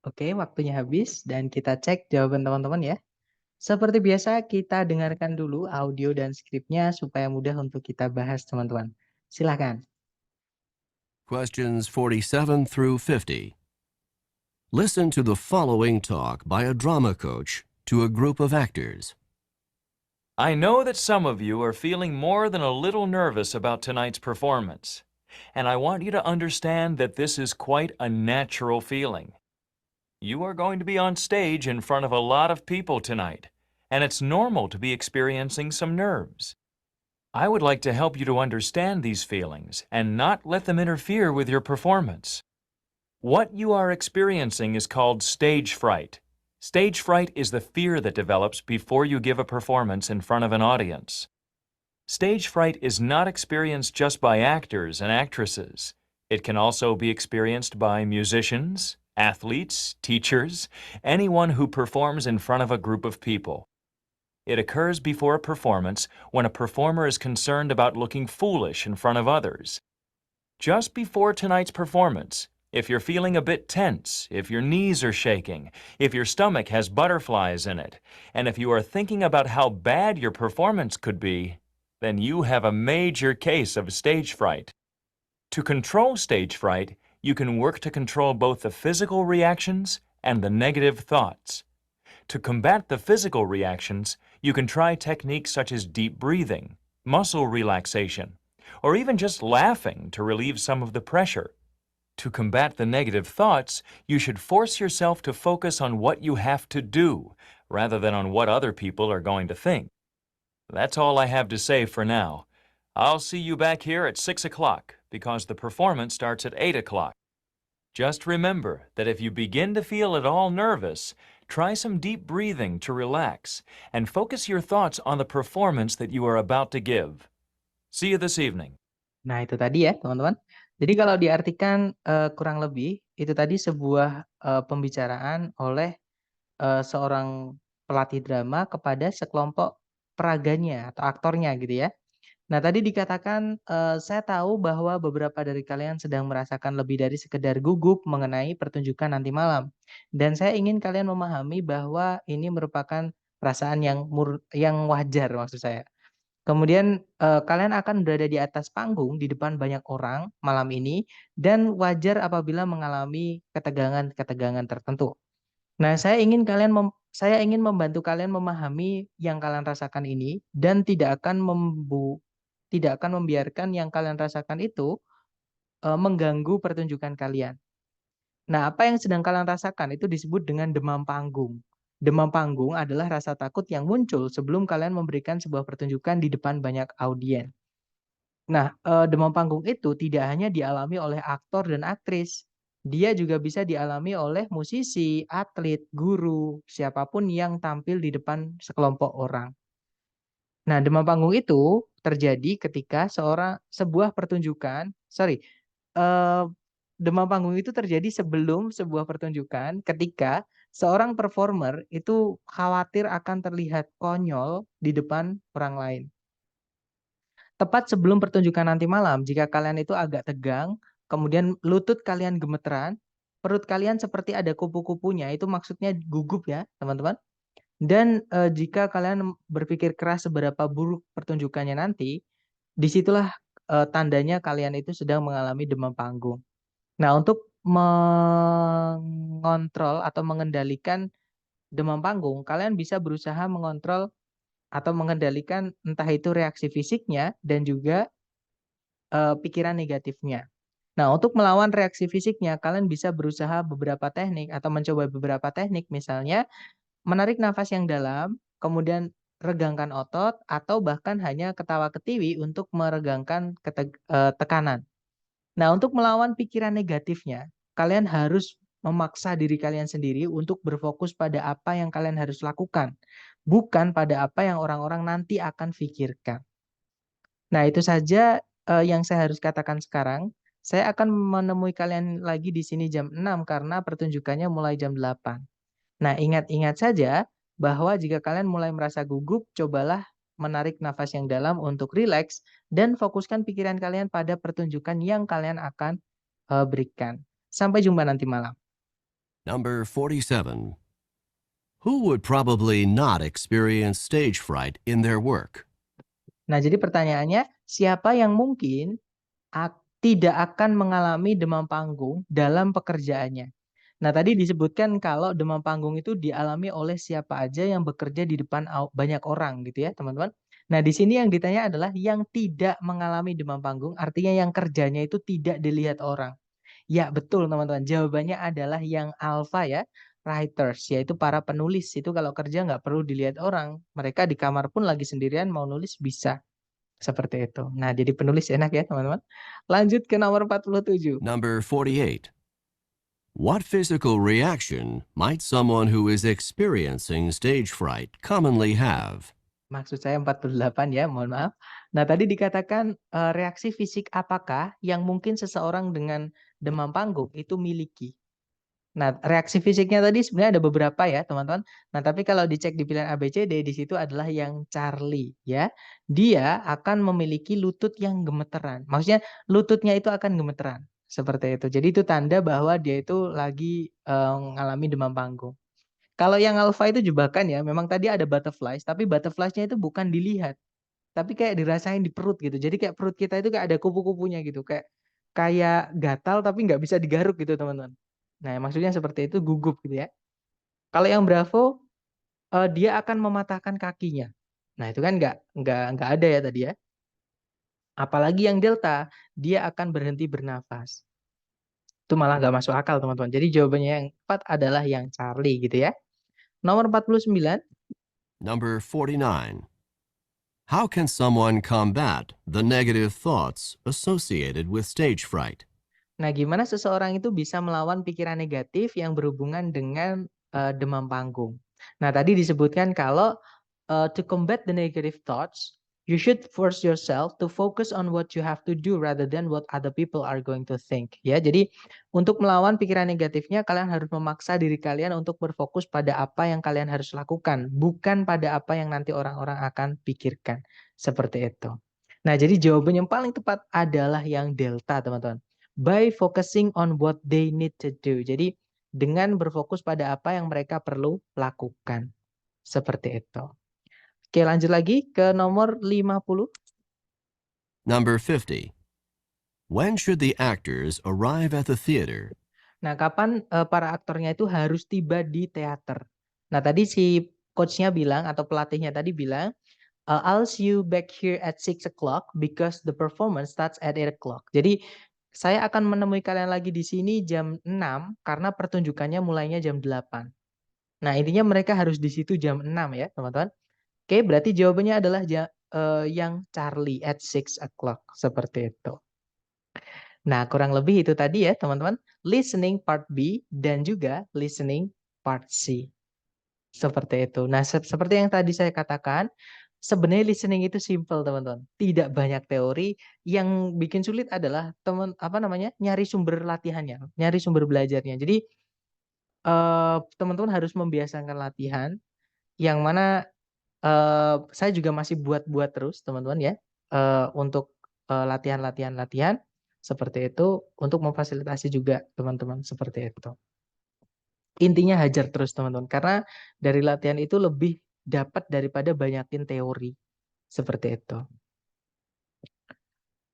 Speaker 1: Oke, waktunya habis dan kita cek jawaban teman-teman ya. Seperti biasa, kita dengarkan dulu audio dan skripnya supaya mudah untuk kita bahas, teman-teman. Silakan.
Speaker 2: Questions 47 through 50. Listen to the following talk by a drama coach to a group of actors.
Speaker 5: I know that some of you are feeling more than a little nervous about tonight's performance, and I want you to understand that this is quite a natural feeling. You are going to be on stage in front of a lot of people tonight, and it's normal to be experiencing some nerves. I would like to help you to understand these feelings and not let them interfere with your performance. What you are experiencing is called stage fright. Stage fright is the fear that develops before you give a performance in front of an audience. Stage fright is not experienced just by actors and actresses. It can also be experienced by musicians, athletes, teachers, anyone who performs in front of a group of people. It occurs before a performance when a performer is concerned about looking foolish in front of others. Just before tonight's performance, if you're feeling a bit tense, if your knees are shaking, if your stomach has butterflies in it, and if you are thinking about how bad your performance could be, then you have a major case of stage fright. To control stage fright, you can work to control both the physical reactions and the negative thoughts. To combat the physical reactions, you can try techniques such as deep breathing, muscle relaxation, or even just laughing to relieve some of the pressure. To combat the negative thoughts, you should force yourself to focus on what you have to do, rather than on what other people are going to think. That's all I have to say for now. I'll see you back here at 6 o'clock, because the performance starts at 8 o'clock. Just remember that if you begin to feel at all nervous, try some deep breathing to relax, and focus your thoughts on the performance that you are about to give. See you this evening.
Speaker 1: Nah, itu tadi ya, teman-teman. Jadi kalau diartikan kurang lebih, itu tadi sebuah pembicaraan oleh seorang pelatih drama kepada sekelompok peraganya atau aktornya gitu ya. Nah, tadi dikatakan, saya tahu bahwa beberapa dari kalian sedang merasakan lebih dari sekedar gugup mengenai pertunjukan nanti malam. Dan saya ingin kalian memahami bahwa ini merupakan perasaan yang wajar maksud saya. Kemudian, kalian akan berada di atas panggung di depan banyak orang malam ini dan wajar apabila mengalami ketegangan-ketegangan tertentu. Nah, saya ingin membantu kalian memahami yang kalian rasakan ini dan tidak akan membiarkan yang kalian rasakan itu, mengganggu pertunjukan kalian. Nah, apa yang sedang kalian rasakan itu disebut dengan demam panggung. Demam panggung adalah rasa takut yang muncul sebelum kalian memberikan sebuah pertunjukan di depan banyak audiens. Nah, demam panggung itu tidak hanya dialami oleh aktor dan aktris, dia juga bisa dialami oleh musisi, atlet, guru, siapapun yang tampil di depan sekelompok orang. Nah, demam panggung itu terjadi ketika sebuah pertunjukan demam panggung itu terjadi sebelum sebuah pertunjukan ketika seorang performer itu khawatir akan terlihat konyol di depan orang lain. Tepat sebelum pertunjukan nanti malam, jika kalian itu agak tegang, kemudian lutut kalian gemeteran, perut kalian seperti ada kupu-kupunya, itu maksudnya gugup ya, teman-teman. Dan jika kalian berpikir keras seberapa buruk pertunjukannya nanti, disitulah tandanya kalian itu sedang mengalami demam panggung. Nah, untuk mengontrol atau mengendalikan demam panggung, kalian bisa berusaha mengontrol atau mengendalikan entah itu reaksi fisiknya dan juga pikiran negatifnya. Nah, untuk melawan reaksi fisiknya, kalian bisa berusaha beberapa teknik atau mencoba beberapa teknik, misalnya menarik nafas yang dalam, kemudian regangkan otot, atau bahkan hanya ketawa-ketiwi untuk meregangkan tekanan. Nah, untuk melawan pikiran negatifnya, kalian harus memaksa diri kalian sendiri untuk berfokus pada apa yang kalian harus lakukan, bukan pada apa yang orang-orang nanti akan pikirkan. Nah, itu saja yang saya harus katakan sekarang. Saya akan menemui kalian lagi di sini jam 6 karena pertunjukannya mulai jam 8. Nah, ingat-ingat saja bahwa jika kalian mulai merasa gugup, cobalah menarik nafas yang dalam untuk rileks dan fokuskan pikiran kalian pada pertunjukan yang kalian akan berikan. Sampai jumpa nanti malam.
Speaker 2: Number 47. Who would probably not experience stage fright in their work?
Speaker 1: Nah, jadi pertanyaannya, siapa yang mungkin tidak akan mengalami demam panggung dalam pekerjaannya? Nah, tadi disebutkan kalau demam panggung itu dialami oleh siapa aja yang bekerja di depan banyak orang gitu ya, teman-teman. Nah, di sini yang ditanya adalah yang tidak mengalami demam panggung, artinya yang kerjanya itu tidak dilihat orang. Ya, betul teman-teman. Jawabannya adalah yang alpha ya, writers, yaitu para penulis. Itu kalau kerja nggak perlu dilihat orang. Mereka di kamar pun lagi sendirian mau nulis bisa. Seperti itu. Nah, jadi penulis enak ya teman-teman. Lanjut ke nomor 47.
Speaker 2: Number 48. What physical reaction might someone who is experiencing stage fright commonly have?
Speaker 1: Maksud saya 48 ya, mohon maaf. Nah, tadi dikatakan reaksi fisik apakah yang mungkin seseorang dengan demam panggung itu miliki. Nah, reaksi fisiknya tadi sebenarnya ada beberapa ya, teman-teman. Nah, tapi kalau dicek di pilihan ABCD di situ adalah yang Charlie ya. Dia akan memiliki lutut yang gemeteran. Maksudnya lututnya itu akan gemeteran. Seperti itu. Jadi itu tanda bahwa dia itu lagi mengalami demam panggung. Kalau yang alpha itu jebakan ya, memang tadi ada butterflies, tapi butterflies-nya itu bukan dilihat, tapi kayak dirasain di perut gitu. Jadi kayak perut kita itu kayak ada kupu-kupunya gitu, kayak gatal tapi nggak bisa digaruk gitu, teman-teman. Nah, maksudnya seperti itu gugup gitu ya. Kalau yang Bravo, dia akan mematahkan kakinya. Nah, itu kan nggak ada ya tadi ya. Apalagi yang Delta, dia akan berhenti bernafas. Itu malah nggak masuk akal, teman-teman. Jadi jawabannya yang tepat adalah yang Charlie gitu ya. Nomor 49.
Speaker 2: Number 49. How can someone combat the negative thoughts associated with stage fright?
Speaker 1: Nah, gimana seseorang itu bisa melawan pikiran negatif yang berhubungan dengan demam panggung? Nah, tadi disebutkan kalau to combat the negative thoughts, you should force yourself to focus on what you have to do rather than what other people are going to think. Ya, jadi untuk melawan pikiran negatifnya, kalian harus memaksa diri kalian untuk berfokus pada apa yang kalian harus lakukan, bukan pada apa yang nanti orang-orang akan pikirkan. Seperti itu. Nah, jadi jawaban yang paling tepat adalah yang delta, teman-teman. By focusing on what they need to do. Jadi dengan berfokus pada apa yang mereka perlu lakukan. Seperti itu. Oke, lanjut lagi ke nomor 50.
Speaker 2: Number 50. When should the actors arrive at the theater?
Speaker 1: Nah, kapan para aktornya itu harus tiba di teater? Nah, tadi si coachnya bilang atau pelatihnya tadi bilang, I'll see you back here at 6 o'clock because the performance starts at 8 o'clock. Jadi saya akan menemui kalian lagi di sini jam 6 karena pertunjukannya mulainya jam 8. Nah, intinya mereka harus di situ jam 6 ya, teman-teman. Oke, berarti jawabannya adalah yang Charlie at 6 o'clock. Seperti itu. Nah, kurang lebih itu tadi ya, teman-teman. Listening part B dan juga listening part C. Seperti itu. Nah, seperti yang tadi saya katakan, sebenarnya listening itu simple, teman-teman. Tidak banyak teori. Yang bikin sulit adalah nyari sumber latihannya, nyari sumber belajarnya. Jadi teman-teman harus membiasakan latihan yang mana saya juga masih buat terus, teman-teman ya, untuk latihan seperti itu untuk memfasilitasi juga teman-teman seperti itu. Intinya hajar terus, teman-teman, karena dari latihan itu lebih dapat daripada banyakin teori. Seperti itu.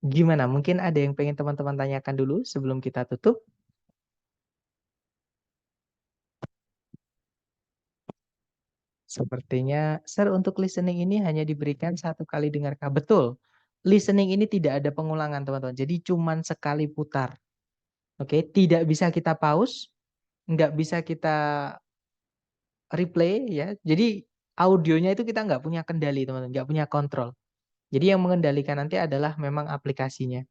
Speaker 1: Gimana? Mungkin ada yang pengen teman-teman tanyakan dulu sebelum kita tutup? Sepertinya, Sir, untuk listening ini hanya diberikan 1 kali dengarkah? Betul. Listening ini tidak ada pengulangan, teman-teman. Jadi cuman sekali putar. Oke, tidak bisa kita pause, nggak bisa kita replay ya. Jadi audionya itu kita nggak punya kendali, teman-teman, nggak punya kontrol. Jadi yang mengendalikan nanti adalah memang aplikasinya.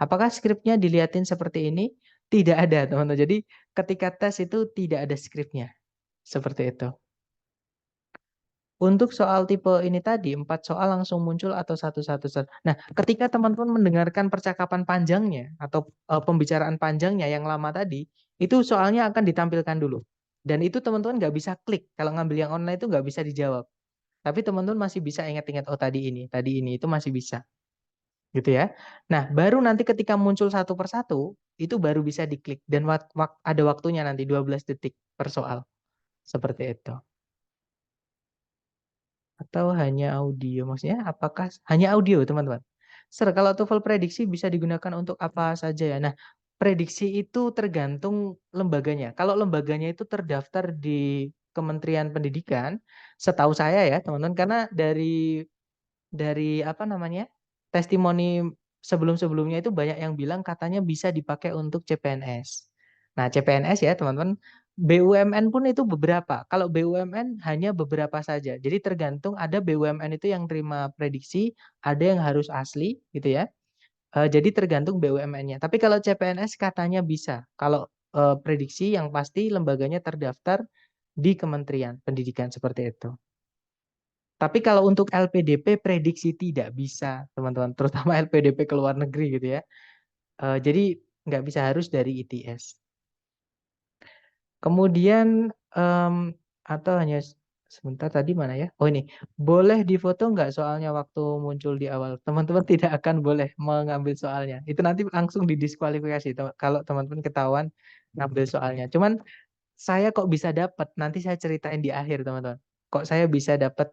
Speaker 1: Apakah skripnya dilihatin seperti ini? Tidak ada, teman-teman. Jadi ketika tes itu tidak ada skripnya. Seperti itu. Untuk soal tipe ini tadi, 4 soal langsung muncul atau satu-satu. Nah, ketika teman-teman mendengarkan percakapan panjangnya atau pembicaraan panjangnya yang lama tadi, itu soalnya akan ditampilkan dulu. Dan itu teman-teman nggak bisa klik. Kalau ngambil yang online itu nggak bisa dijawab. Tapi teman-teman masih bisa ingat-ingat, oh tadi ini, itu masih bisa. Gitu ya. Nah, baru nanti ketika muncul satu persatu, itu baru bisa diklik. Dan ada waktunya nanti 12 detik per soal. Seperti itu. Atau hanya audio? Maksudnya apakah hanya audio, teman-teman? Kalau TOEFL prediksi bisa digunakan untuk apa saja ya? Nah, prediksi itu tergantung lembaganya. Kalau lembaganya itu terdaftar di Kementerian Pendidikan, setahu saya ya, teman-teman, karena dari apa namanya? Testimoni sebelum-sebelumnya itu banyak yang bilang katanya bisa dipakai untuk CPNS. Nah, CPNS ya, teman-teman, BUMN pun itu beberapa. Kalau BUMN hanya beberapa saja. Jadi tergantung, ada BUMN itu yang terima prediksi, ada yang harus asli gitu ya. Jadi tergantung BUMN-nya. Tapi kalau CPNS katanya bisa. Kalau prediksi yang pasti lembaganya terdaftar di Kementerian Pendidikan seperti itu. Tapi kalau untuk LPDP prediksi tidak bisa, teman-teman. Terutama LPDP ke luar negeri gitu ya. Jadi nggak bisa, harus dari ITS. Kemudian atau hanya sebentar, tadi mana ya? Oh ini, boleh difoto nggak soalnya waktu muncul di awal? Teman-teman tidak akan boleh mengambil soalnya. Itu nanti langsung didiskualifikasi kalau teman-teman ketahuan ngambil soalnya. Cuman saya kok bisa dapat, nanti saya ceritain di akhir, teman-teman. Kok saya bisa dapat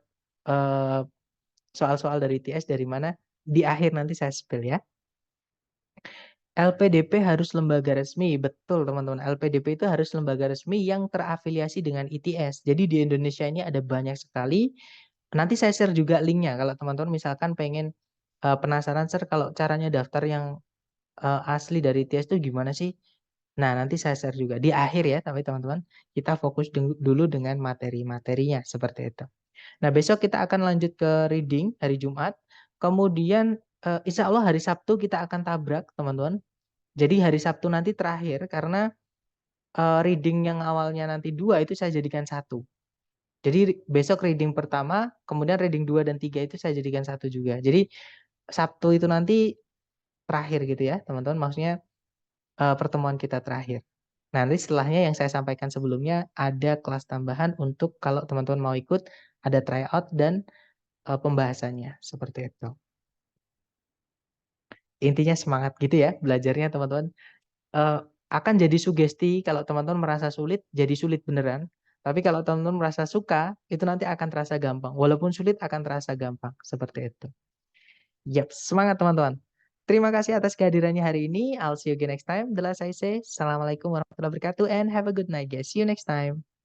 Speaker 1: soal-soal dari ITS dari mana? Di akhir nanti saya spill ya. LPDP harus lembaga resmi, betul teman-teman. LPDP itu harus lembaga resmi yang terafiliasi dengan ITS. Jadi di Indonesia ini ada banyak sekali. Nanti saya share juga linknya kalau teman-teman misalkan pengen penasaran, kalau caranya daftar yang asli dari ITS itu gimana sih? Nah, nanti saya share juga di akhir ya, tapi teman-teman kita fokus dulu dengan materi-materinya seperti itu. Nah, besok kita akan lanjut ke reading hari Jumat. Kemudian insya Allah hari Sabtu kita akan tabrak, teman-teman. Jadi hari Sabtu nanti terakhir, karena reading yang awalnya nanti 2 itu saya jadikan 1. Jadi besok reading pertama, kemudian reading 2 dan 3 itu saya jadikan 1 juga. Jadi Sabtu itu nanti terakhir gitu ya, teman-teman. Maksudnya pertemuan kita terakhir. Nanti setelahnya yang saya sampaikan sebelumnya ada kelas tambahan untuk kalau teman-teman mau ikut, ada tryout dan pembahasannya seperti itu. Intinya semangat gitu ya belajarnya, teman-teman. Akan jadi sugesti kalau teman-teman merasa sulit, jadi sulit beneran. Tapi kalau teman-teman merasa suka, itu nanti akan terasa gampang. Walaupun sulit akan terasa gampang, seperti itu. Yap, semangat teman-teman. Terima kasih atas kehadirannya hari ini. I'll see you again next time. The last I say, Assalamualaikum warahmatullahi wabarakatuh and have a good night guys. See you next time.